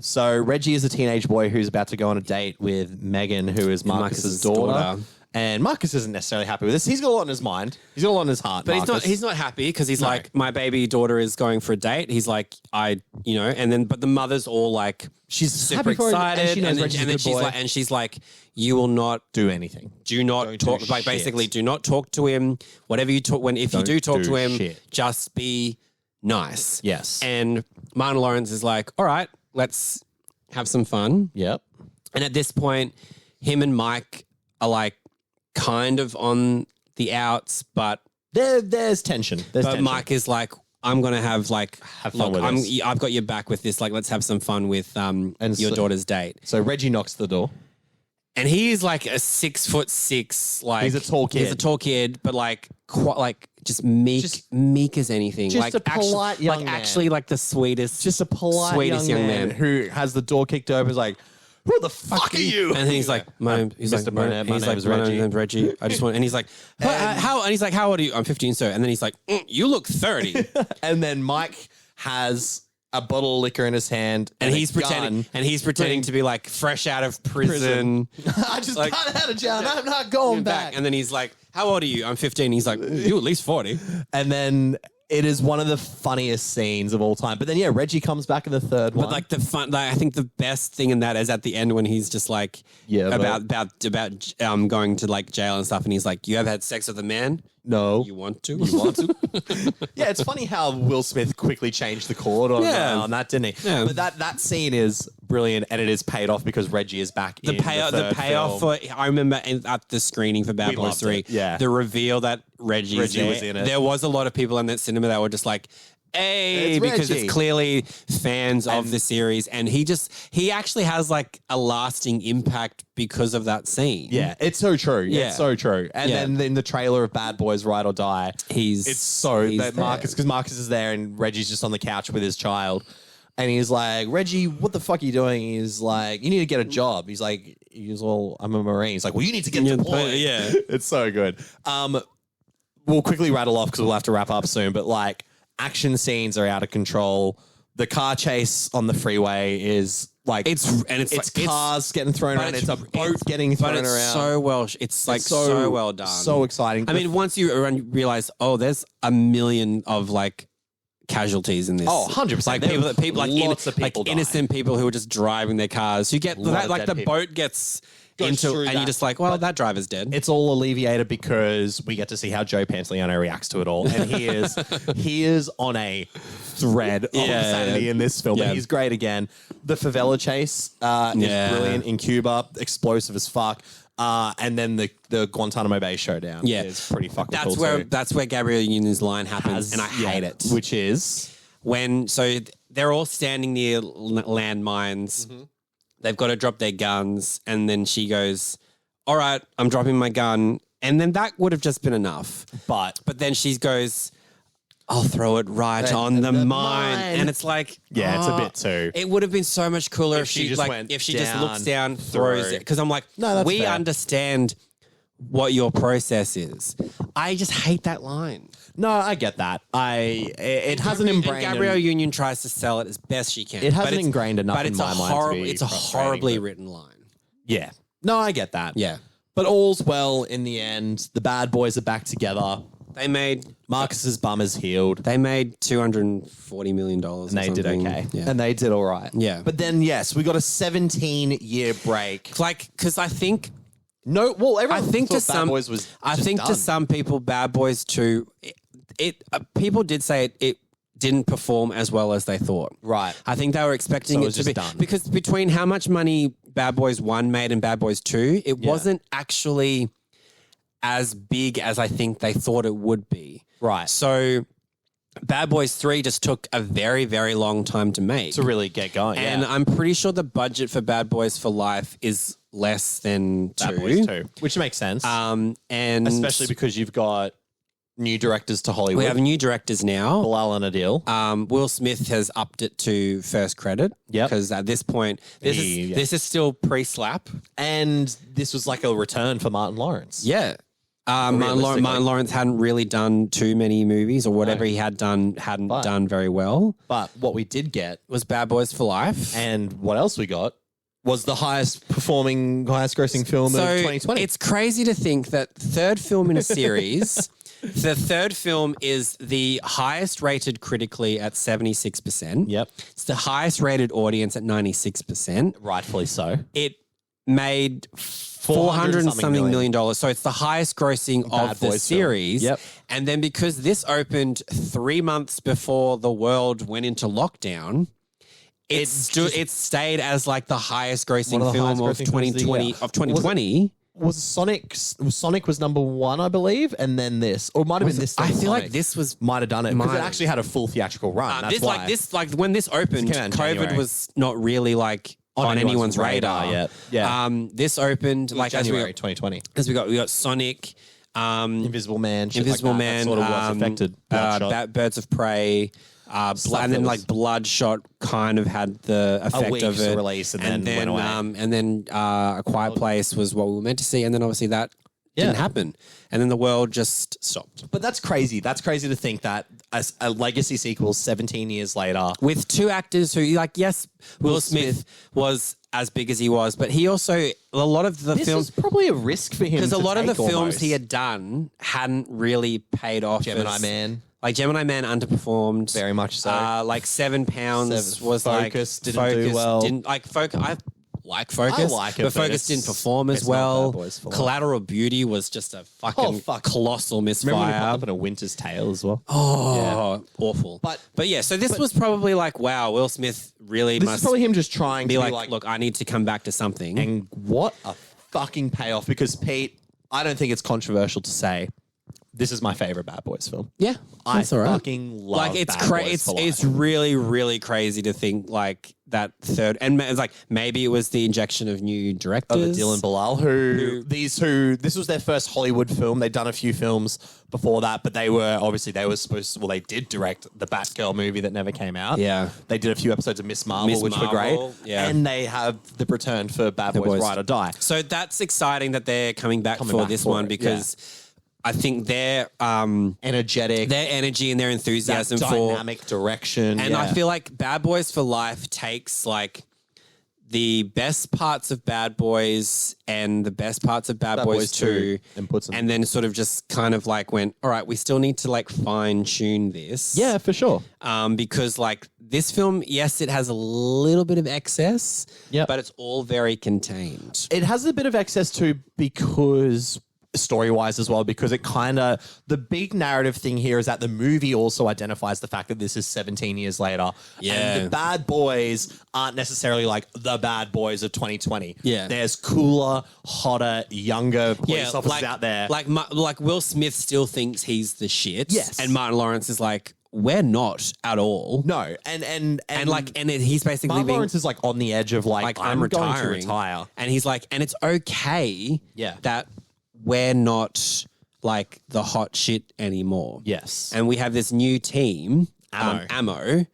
So Reggie is a teenage boy who's about to go on a date with Megan, who is Marcus's daughter. And Marcus isn't necessarily happy with this. He's got a lot on his mind. He's got a lot on his heart. But he's not happy because he's like, my baby daughter is going for a date. He's like, but the mother's all like, she's super excited. And she's like, you will not do anything. Do not talk. Like basically, do not talk to him. Whatever you talk, if you do talk to him, just be nice. Yes. And Martin Lawrence is like, all right, let's have some fun. Yep. And at this point, him and Mike are like, kind of on the outs, but there's tension. Mike is like, I'm gonna have fun with this. I've got your back with this. Like, let's have some fun with your daughter's date. So Reggie knocks the door, and he's like a 6'6", like he's a tall kid. He's a tall kid, but like just meek as anything. Just like a polite young man. Actually, like the sweetest, just a polite young man who has the door kicked open. Is like, who the fuck are you? And then he's like, my name's Reggie. I just want, and he's like, how? And he's like, how old are you? I'm 15, sir. And then he's like, you look 30. And then Mike has a bottle of liquor in his hand, and he's pretending to be like fresh out of prison. I just got out of jail. I'm not going back. And then he's like, how old are you? I'm 15. He's like, you at least 40. And then it is one of the funniest scenes of all time. But then, Reggie comes back in the third one. But like I think the best thing in that is at the end when he's just like, about going to like jail and stuff, and he's like, you ever had sex with a man? No. You want to? Yeah, it's funny how Will Smith quickly changed the chord on that, didn't he? Yeah. But that scene is brilliant, and it is paid off because Reggie is back in the payoff film. I remember at the screening for Bad Boys 3, the reveal that Reggie was in it. There was a lot of people in that cinema that were just like, hey, because it's clearly fans of the series, and he actually has like a lasting impact because of that scene. Yeah, it's so true. Yeah. It's so true. And then in the trailer of Bad Boys Ride or Die, Marcus is there and Reggie's just on the couch with his child. And he's like, Reggie, what the fuck are you doing? He's like, you need to get a job. He's like, I'm a Marine. He's like, well, you need to get deployed. Yeah. It's so good. We'll quickly rattle off because we'll have to wrap up soon. But like, action scenes are out of control. The car chase on the freeway is like it's cars getting thrown around. It's a boat getting thrown around. So well, it's like so well done. So exciting. I mean, once you realize, there's a million of like casualties in this. Oh, 100%. Like lots of people innocent people who are just driving their cars. You get that, like the boat gets into, and you're just like, well, that driver's dead. It's all alleviated because we get to see how Joe Pantoliano reacts to it all, and he is on a thread of insanity in this film. And he's great again. The favela chase is brilliant in Cuba, explosive as fuck. And then the Guantanamo Bay showdown is pretty fucking cool too. That's where Gabrielle Union's line happens, and I hate it. Which is when they're all standing near landmines. Mm-hmm. They've got to drop their guns, and then she goes, "All right, I'm dropping my gun," and then that would have just been enough. But then she goes, "I'll throw it right on the mine," and it's like, it's a bit too. It would have been so much cooler if she just looks down, throws it. Because I'm like, no, we fair. Understand what your process is. I just hate that line. No, I get that. It hasn't ingrained. And Gabrielle Union tries to sell it as best she can. It hasn't ingrained enough in my mind. It's a horribly written line. Yeah. No, I get that. Yeah. But all's well in the end. The bad boys are back together. They made Marcus's bum is healed. They made $240 million. And they did okay. Yeah. And they did all right. Yeah. But then, yes, we got a 17-year break. Like, because I think. No, well, everyone thought Bad Boys was to some people, Bad Boys 2, people did say it didn't perform as well as they thought. Right. I think they were expecting it to be done. Because between how much money Bad Boys 1 made and Bad Boys 2, it wasn't actually as big as I think they thought it would be. Right. So Bad Boys 3 just took a very, very long time to make. To really get going. And I'm pretty sure the budget for Bad Boys for Life is less than Bad Boys 2, which makes sense. And especially because you've got new directors to Hollywood. We have new directors now. Bilal and Adil. Will Smith has upped it to first credit. Yeah. Because at this point, this is still pre-slap. And this was like a return for Martin Lawrence. Yeah. Martin Lawrence hadn't really done too many movies, or whatever he had done hadn't done very well. But what we did get was Bad Boys for Life. And what else we got was the highest grossing film of 2020. It's crazy to think that third film in a series, the third film is the highest rated critically at 76%. Yep. It's the highest rated audience at 96%. Rightfully so. It made $400 and something million. So it's the highest grossing of the series. Yep. And then because this opened 3 months before the world went into lockdown, it stayed as like the highest grossing film of 2020. Was Sonic was number 1, I believe, and then this, or it might have been this. I feel like this might have done it because it actually had a full theatrical run. That's why. When this opened, COVID was not really like on anyone's radar yet. Yeah. This opened like January 2020. As we got Sonic, Invisible Man, Man, sort of was affected. Birds of Prey. And then like Bloodshot kind of had the effect of it. Release and then went away. And then A Quiet Place was what we were meant to see, and then obviously that didn't happen, and then the world just stopped. But that's crazy. That's crazy to think that a legacy sequel 17 years later with 2 actors who, like, yes, Will Smith was as big as he was, but he also a lot of the films. This was probably a risk for him because a lot of the films he had done hadn't really paid off. Gemini Man. Like Gemini Man underperformed very much so. Like £7 was Focus didn't do well. Didn't like Focus. I like Focus, but Focus didn't perform as well. Collateral Beauty was just a fucking colossal misfire. Remember when he up in A Winter's Tale as well? Awful. But yeah, so this was probably like, wow, Will Smith really This is probably him just trying to be like, look, I need to come back to something. And what a fucking payoff! Because Pete, I don't think it's controversial to say, this is my favorite Bad Boys film. Yeah, I fucking love. Like it's really, really crazy to think like that third, and it's like maybe it was the injection of new directors, Adil and Bilal, this was their first Hollywood film. They'd done a few films before that, but they did direct the Batgirl movie that never came out. Yeah, they did a few episodes of Miss Marvel, which were great. Yeah, and they have the return for Bad Boys Ride or Die. So that's exciting that they're coming back for this one because. Yeah. I think their energetic, their energy and their enthusiasm for dynamic direction, and I feel like Bad Boys for Life takes like the best parts of Bad Boys and the best parts of Bad Boys 2 and then sort of just kind of like went, all right, we still need to like fine tune this. Yeah, for sure. Because like this film, yes, it has a little bit of excess, but it's all very contained. It has a bit of excess too because story-wise as well, because it kind of, the big narrative thing here is that the movie also identifies the fact that this is 17 years later. Yeah. And the bad boys aren't necessarily like the bad boys of 2020. Yeah. There's cooler, hotter, younger police officers out there. Like Will Smith still thinks he's the shit. Yes. And Martin Lawrence is like, we're not at all. No. And he's basically Martin Lawrence is like on the edge of like I'm retiring. going to retire. And he's like, and it's okay that we're not like the hot shit anymore. Yes. And we have this new team, Ammo,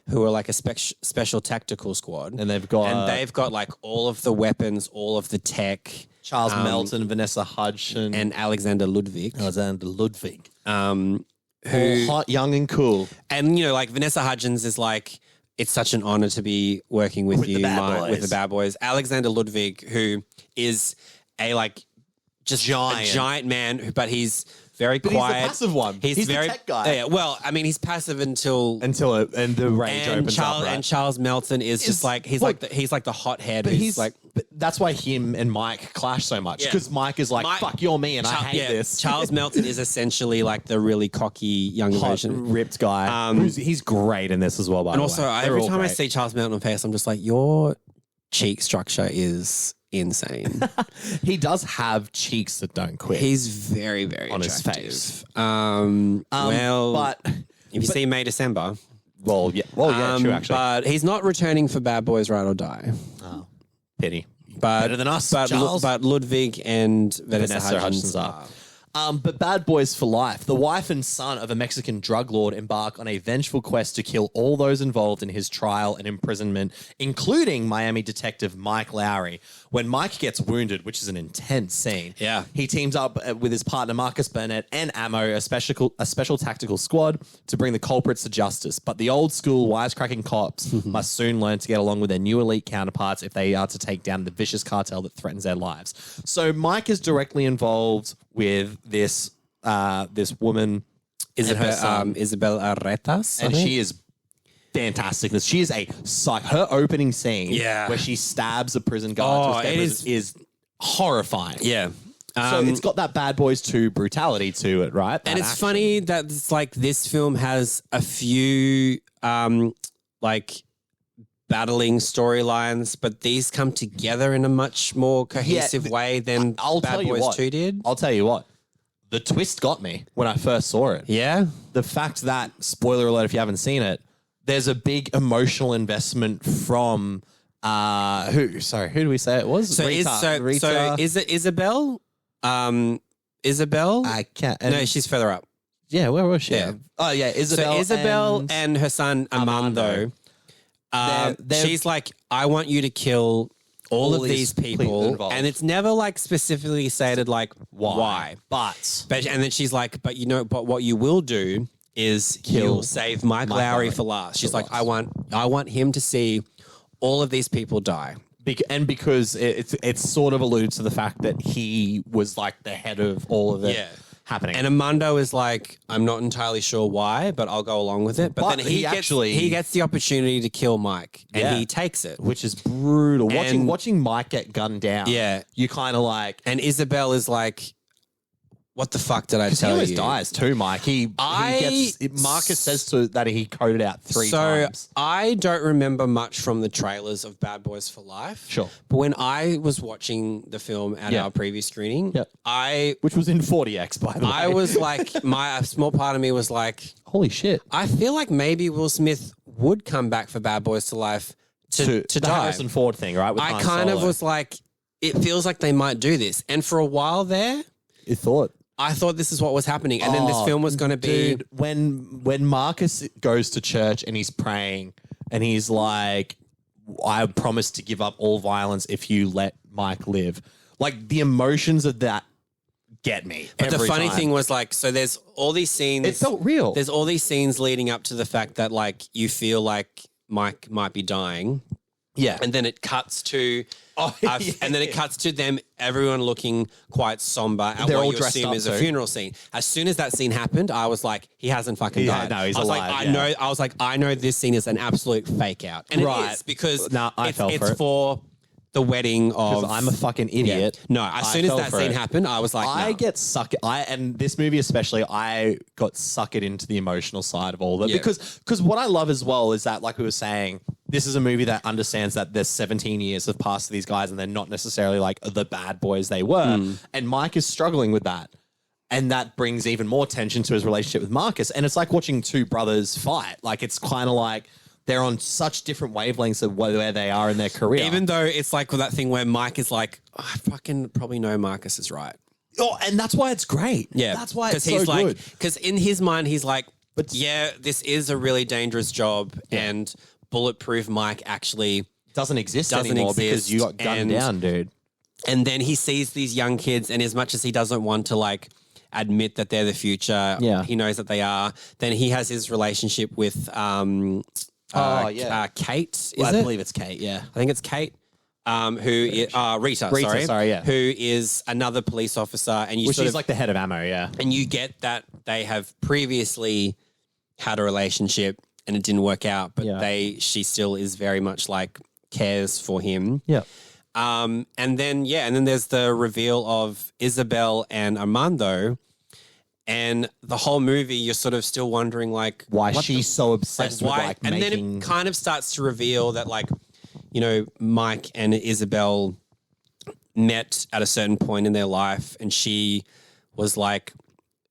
who are like a special tactical squad. And they've got like all of the weapons, all of the tech. Charles Melton, Vanessa Hudson. And Alexander Ludwig. Who hot, young, and cool. And, you know, like Vanessa Hudgens is like, it's such an honor to be working with you, with the Bad Boys. Alexander Ludwig, who is a like just a giant man, but he's very quiet. He's the passive one. He's very, the tech guy. Yeah, well, I mean, he's passive until and the rage opens up. Right? And Charles Melton is just like he's like the hothead. But but that's why him and Mike clash so much because Mike is like, "Fuck, you're me," and I hate this. Charles Melton is essentially like the really cocky young version, ripped guy. He's great in this as well. By the way, and also every time I see Charles Melton on face, I'm just like, your cheek structure is insane. He does have cheeks that don't quit. He's very, very on attractive. His face. But if you see May December, true. Actually, but he's not returning for Bad Boys Ride or Die. Oh, pity. Better than us, but Ludwig and Vanessa Hudgens are. But Bad Boys for Life. The wife and son of a Mexican drug lord embark on a vengeful quest to kill all those involved in his trial and imprisonment, including Miami detective Mike Lowry. When Mike gets wounded, which is an intense scene, he teams up with his partner Marcus Burnett and Ammo, a special tactical squad, to bring the culprits to justice. But the old school wisecracking cops must soon learn to get along with their new elite counterparts if they are to take down the vicious cartel that threatens their lives. So Mike is directly involved with this woman, Isabel Aretas, and she is fantastic. She is a psych. Her opening scene, where she stabs a prison guard, is horrifying. Yeah. So it's got that Bad Boys 2 brutality to it, right? And it's funny that it's like this film has a few like battling storylines, but these come together in a much more cohesive way than Bad Boys 2 did. I'll tell you what. The twist got me when I first saw it. Yeah? The fact that, spoiler alert if you haven't seen it, there's a big emotional investment from who do we say it was? So Rita. So is it Isabel? Isabel? I can't. No, she's further up. Yeah, where was she? Yeah. Oh yeah, Isabel. So Isabel and her son Armando. She's like, I want you to kill all of these people, and it's never like specifically stated like why. But and then she's like, but what you will do is you'll save Mike Lowry for last. She's like, I want him to see all of these people die. And because it sort of alludes to the fact that he was like the head of all of it happening. And Armando is like, I'm not entirely sure why, but I'll go along with it. But then he gets the opportunity to kill Mike, and he takes it, which is brutal. Watching Mike get gunned down. Yeah, you kind of like. And Isabel is like, what the fuck did I tell you? He always dies too, Mike. Marcus says that he coded out 3 times. So I don't remember much from the trailers of Bad Boys for Life. Sure. But when I was watching the film at our previous screening, which was in 40X, by the way. I was like, a small part of me was like, holy shit. I feel like maybe Will Smith would come back for Bad Boys to Life to die. The Harrison Ford thing, right? With I kind of was like, it feels like they might do this. And for a while there, I thought this is what was happening. And then this film was going to be... Dude, when Marcus goes to church and he's praying and he's like, I promise to give up all violence if you let Mike live. Like, the emotions of that get me. But the funny thing was like, so there's all these scenes... It felt real. There's all these scenes leading up to the fact that like you feel like Mike might be dying. Yeah. And then it cuts to and then it cuts to them, everyone looking quite somber at They're all what you dressed assume up is a too. funeral scene. As soon as that scene happened, I was like, he hasn't fucking died. No, he's I was alive. like, I know this scene is an absolute fake out. And it is because it's for the wedding of... I'm a fucking idiot. Yeah. No, as soon as that scene happened, I was like, I get sucked... and this movie especially, I got suckered into the emotional side of all of it. Yeah. Because what I love as well is that, like we were saying, this is a movie that understands that there's 17 years have passed to these guys and they're not necessarily like the bad boys they were. And Mike is struggling with that. And that brings even more tension to his relationship with Marcus. And it's like watching two brothers fight. Like, it's kind of like they're on such different wavelengths of where they are in their career. Even though it's like that thing where Mike is like, oh, I fucking probably know Marcus is right. Oh, and that's why it's great. Yeah. That's why it's so he's like, good. because in his mind, he's like, but yeah, this is a really dangerous job. Yeah. And Bulletproof Mike actually doesn't exist anymore because you got gunned down, dude. And then he sees these young kids, and as much as he doesn't want to like admit that they're the future, he knows that they are. Then he has his relationship with Kate. I believe it's Kate. Yeah, I think it's Kate. Rita, who is another police officer, and she's like the head of ammo, and you get that they have previously had a relationship and it didn't work out, but she still is very much like cares for him. Yeah. And then there's the reveal of Isabel and Armando, and the whole movie you're sort of still wondering like why she's so obsessed with like and making... then it kind of starts to reveal that like, you know, Mike and Isabel met at a certain point in their life, and she was like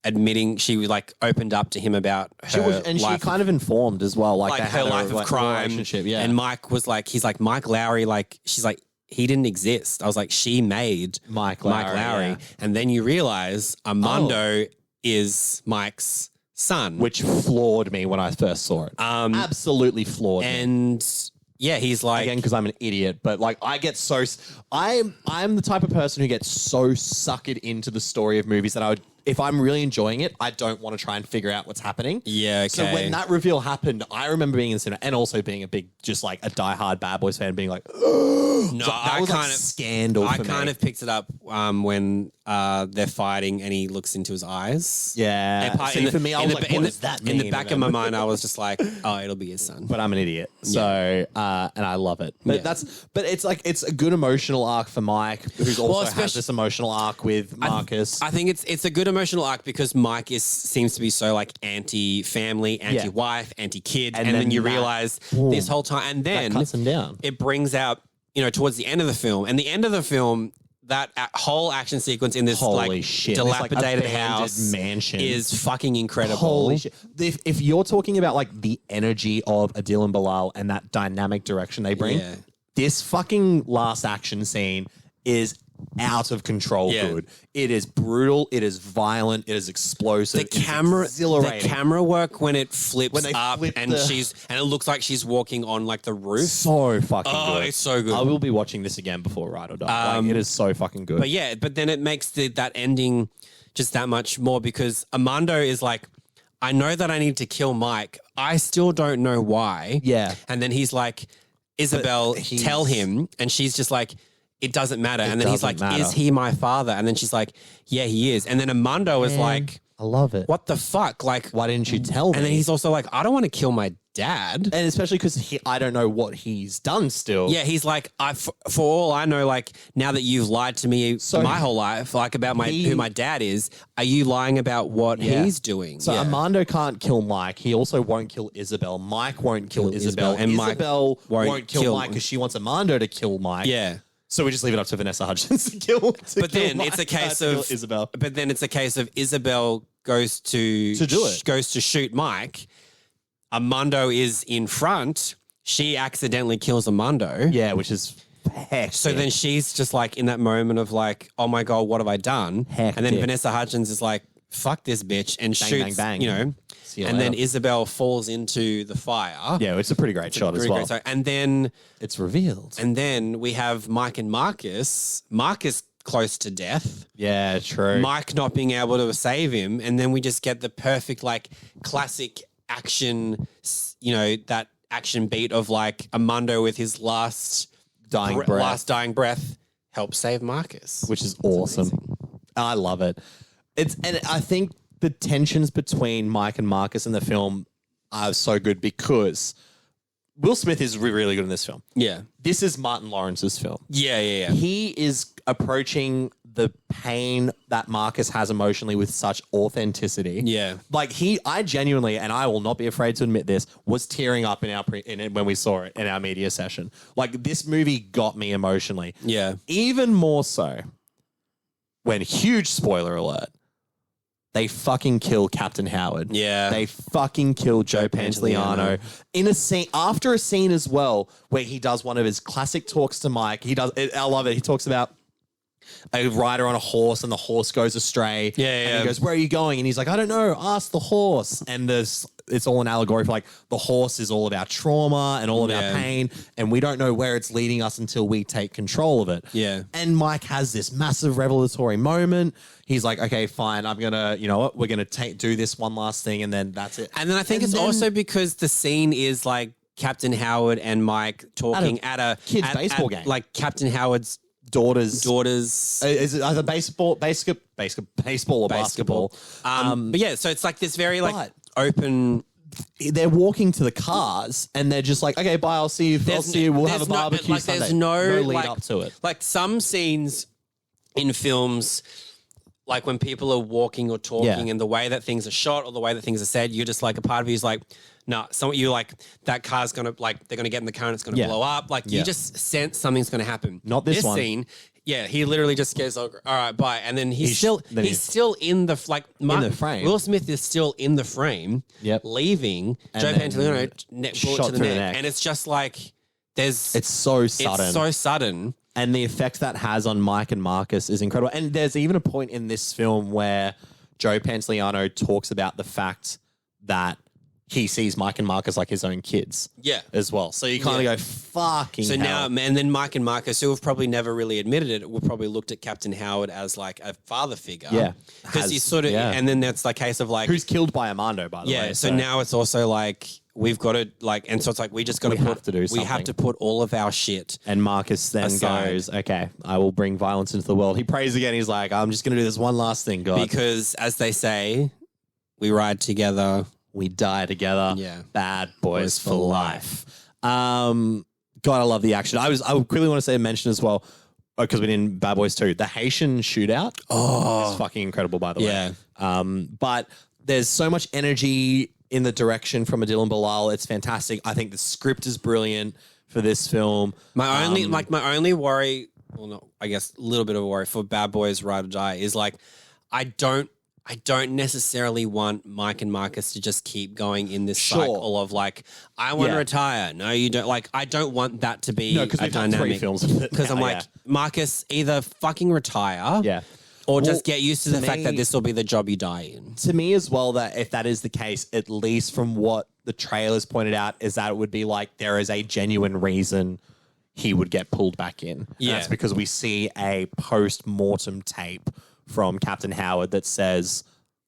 admitting, she like opened up to him about her she kind of informed as well, like her life of crime. Yeah. And Mike was like, he's like, Mike Lowry, like she's like, he didn't exist. I was like, she made Mike Lowry. Yeah. And then you realize Armando is Mike's son, which floored me when I first saw it. Absolutely floored me. And yeah, he's like, again, because I'm an idiot, but like I get so I'm the type of person who gets so suckered into the story of movies that if I'm really enjoying it, I don't want to try and figure out what's happening. Yeah, okay. So when that reveal happened, I remember being in the cinema and also being a big, just like a diehard Bad Boys fan, being like, no, so that was like scandal. I kind of picked it up when they're fighting and he looks into his eyes. Yeah. For me, I was like, what does that mean? In the back of my mind, I was just like, oh, it'll be his son. But I'm an idiot, so and I love it. But but it's like it's a good emotional arc for Mike, who's also has this emotional arc with Marcus. I think it's a good emotional arc because Mike seems to be so like anti-family, anti-wife, anti-kid, and then you realize this whole time, and then that cuts him down. It brings out, you know, towards the end of the film, and the end of the film, that whole action sequence in this dilapidated house mansion is fucking incredible. Holy shit. If you're talking about like the energy of Adil and Bilal and that dynamic direction they bring, this fucking last action scene is out of control good. It is brutal, it is violent, it is explosive. The camera work when it flips up and it looks like she's walking on like the roof. So fucking good. It's so good. I will be watching this again before Ride or Die. Like, it is so fucking good. But then it makes that ending just that much more because Armando is like, I know that I need to kill Mike. I still don't know why. Yeah. And then he's like, Isabel, tell him. And she's just like, it doesn't matter. And then he's like, is he my father? And then she's like, yeah, he is. And then Armando is like, I love it. What the fuck? Like, why didn't you tell me? And then he's also like, I don't want to kill my dad. And especially because I don't know what he's done still. Yeah, he's like, for all I know, like, now that you've lied to me my whole life, like about who my dad is, are you lying about what he's doing? So Armando can't kill Mike. He also won't kill Isabel. Mike won't kill Isabel. And Isabel won't kill Mike because she wants Armando to kill Mike. Yeah. So we just leave it up to Vanessa Hudgens to kill. But then it's a case of Isabel. But then it's a case of Isabel goes to shoot Mike. Armando is in front. She accidentally kills Armando. Yeah, which is hectic. So then she's just like in that moment of like, oh my God, what have I done? Hectic. And then Vanessa Hudgens is like, fuck this bitch, and shoots, bang, bang. You know. And then Isabel falls into the fire. Yeah, it's a pretty great shot as well. And then it's revealed. And then we have Mike and Marcus. Marcus close to death. Yeah, true. Mike not being able to save him. And then we just get the perfect, like, classic action, you know, that action beat of like Armando with his last dying breath helps save Marcus, which is awesome. I love it. And I think the tensions between Mike and Marcus in the film are so good because Will Smith is really good in this film. Yeah. This is Martin Lawrence's film. Yeah. He is approaching the pain that Marcus has emotionally with such authenticity. Yeah. Like I genuinely, and I will not be afraid to admit this, was tearing up when we saw it in our media session. Like this movie got me emotionally. Yeah. Even more so when, huge spoiler alert, they fucking kill Captain Howard. Yeah. They fucking kill Joe Pantoliano in a scene, after a scene as well, where he does one of his classic talks to Mike. I love it. He talks about a rider on a horse and the horse goes astray. Yeah. And he goes, "Where are you going?" And he's like, "I don't know. Ask the horse." And it's all an allegory for like the horse is all about trauma and all about pain, and we don't know where it's leading us until we take control of it. Yeah. And Mike has this massive revelatory moment. He's like, "Okay, fine. I'm gonna, you know what? We're gonna do this one last thing, and then that's it." And then I think it's also because the scene is like Captain Howard and Mike talking at a kids' baseball game, like Captain Howard's daughter's is it either baseball or basketball. But yeah, so it's like this very like open. They're walking to the cars and they're just like, "Okay, bye. I'll see you. We'll have a barbecue Sunday." There's no lead like, up to it. Like some scenes in films, like when people are walking or talking and the way that things are shot or the way that things are said, you're just like, a part of you is like, no, you like that car's gonna like they're gonna get in the car and it's gonna blow up. Like you just sense something's gonna happen. Not this one. Scene. Yeah, he literally just goes, "All right, bye," and then he's still in the in the frame. Will Smith is still in the frame. Yep. Leaving Joe Pantoliano bullet to the neck, and it's just like it's so sudden. It's so sudden. And the effect that has on Mike and Marcus is incredible. And there's even a point in this film where Joe Pantoliano talks about the fact that he sees Mike and Marcus like his own kids. Yeah. As well. So you kind of go, fucking hell. Now, and then Mike and Marcus, who have probably never really admitted it, will probably looked at Captain Howard as like a father figure. Yeah. Because he's sort of, and then that's like case of like. Who's killed by Armando, by the way. Yeah. So now it's also like, we've got to like, and so it's like, we just got to have to do something. We have to put all of our shit. And Marcus then goes, "Okay, I will bring violence into the world." He prays again. He's like, "I'm just going to do this one last thing, God." Because as they say, we ride together. We die together. Yeah. Bad boys for life. God, I love the action. I quickly want to mention as well, because we didn't Bad Boys 2, the Haitian shootout. Oh, it's fucking incredible, by the way. Yeah. But there's so much energy in the direction from Adil and Bilal. It's fantastic. I think the script is brilliant for this film. My only worry, well, no, I guess a little bit of a worry for Bad Boys Ride or Die is like, I don't necessarily want Mike and Marcus to just keep going in this cycle of like, I want to retire. No, you don't. Like, I don't want that to be because we've done 3 films of it. Because I'm like, Marcus, either fucking retire, or just get used to the fact that this will be the job you die in. To me as well, that if that is the case, at least from what the trailers pointed out, is that it would be like there is a genuine reason he would get pulled back in. Yeah, and that's because we see a post-mortem tape from Captain Howard that says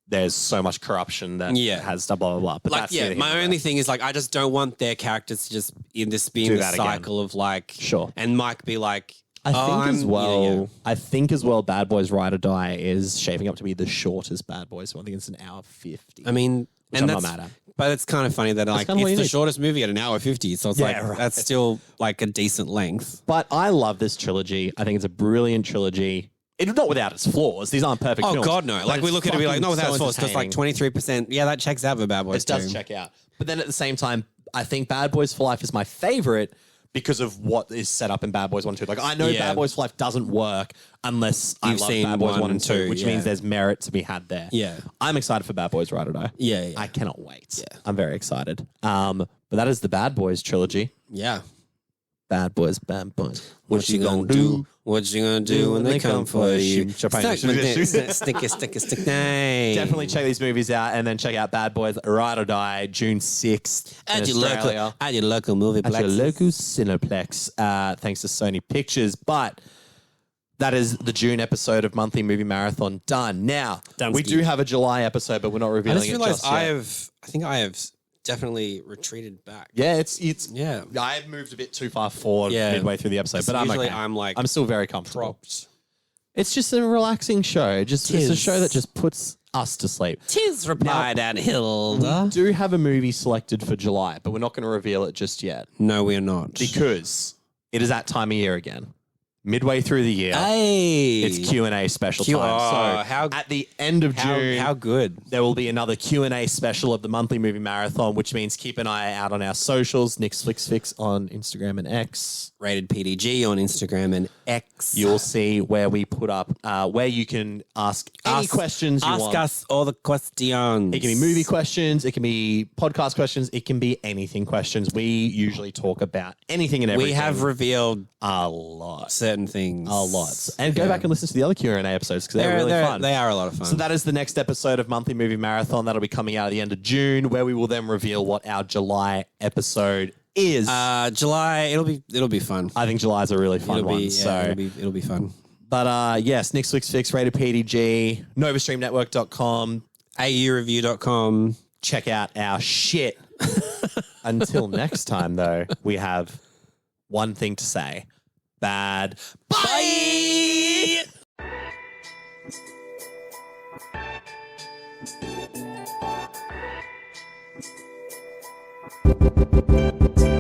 there's so much corruption that has blah, blah, blah. But like, that's my only thing is like, I just don't want their characters to just in this being the cycle of like, and Mike be like, I think as well, Bad Boys Ride or Die is shaping up to be the shortest Bad Boys. So I think it's an hour 50. I mean, and I'm not mad at. But it's kind of funny that like it's the shortest movie at an hour 50. So it's that's still like a decent length. But I love this trilogy. I think it's a brilliant trilogy. It's not without its flaws. These aren't perfect films. Oh, God, no. Like, we look at it and be like, not without its flaws. Because, like, 23%, that checks out for Bad Boys. It does check out. But then at the same time, I think Bad Boys for Life is my favorite because of what is set up in Bad Boys 1 and 2. Like, I know Bad Boys for Life doesn't work unless I love Bad Boys 1 and 2, which means there's merit to be had there. Yeah. I'm excited for Bad Boys Ride or Die. Yeah. I cannot wait. Yeah. I'm very excited. But that is the Bad Boys trilogy. Yeah. Bad Boys. What you gonna do? What you gonna do when they come for you? Stick. Definitely check these movies out and then check out Bad Boys Ride or Die June 6th at your local movie at your local Cineplex. Thanks to Sony Pictures. But that is the June episode of Monthly Movie Marathon done. Now we do have a July episode, but we're not revealing it just yet. I think I have definitely retreated back. Yeah, it's Yeah. I've moved a bit too far forward midway through the episode, but I'm okay. I'm still very comfortable. Propped. It's just a relaxing show. It's a show that just puts us to sleep. Tis, replied Aunt Hilda. We do have a movie selected for July, but we're not going to reveal it just yet. No, we are not. Because it is that time of year again. Midway through the year, hey, it's Q&A special time. So at the end of June, how good, there will be another Q&A special of the monthly movie marathon, which means keep an eye out on our socials, nicksflicksfix on Instagram and X. Rated PDG on Instagram and X. You'll see where we put up, where you can ask any questions you want. Ask us all the questions. It can be movie questions. It can be podcast questions. It can be anything questions. We usually talk about anything and everything. We have revealed a lot. Certain things. A lot. And go back and listen to the other Q&A episodes because they're really fun. They are a lot of fun. So that is the next episode of Monthly Movie Marathon. That'll be coming out at the end of June, where we will then reveal what our July episode is. July, it'll be fun. I think July's a really fun one. It'll be fun. But yes, Nick's Flicks Fix, rated PDG, NovaStreamNetwork.com, AUReview.com. Check out our shit. Until next time, though, we have one thing to say. Bad. Bye! Bye.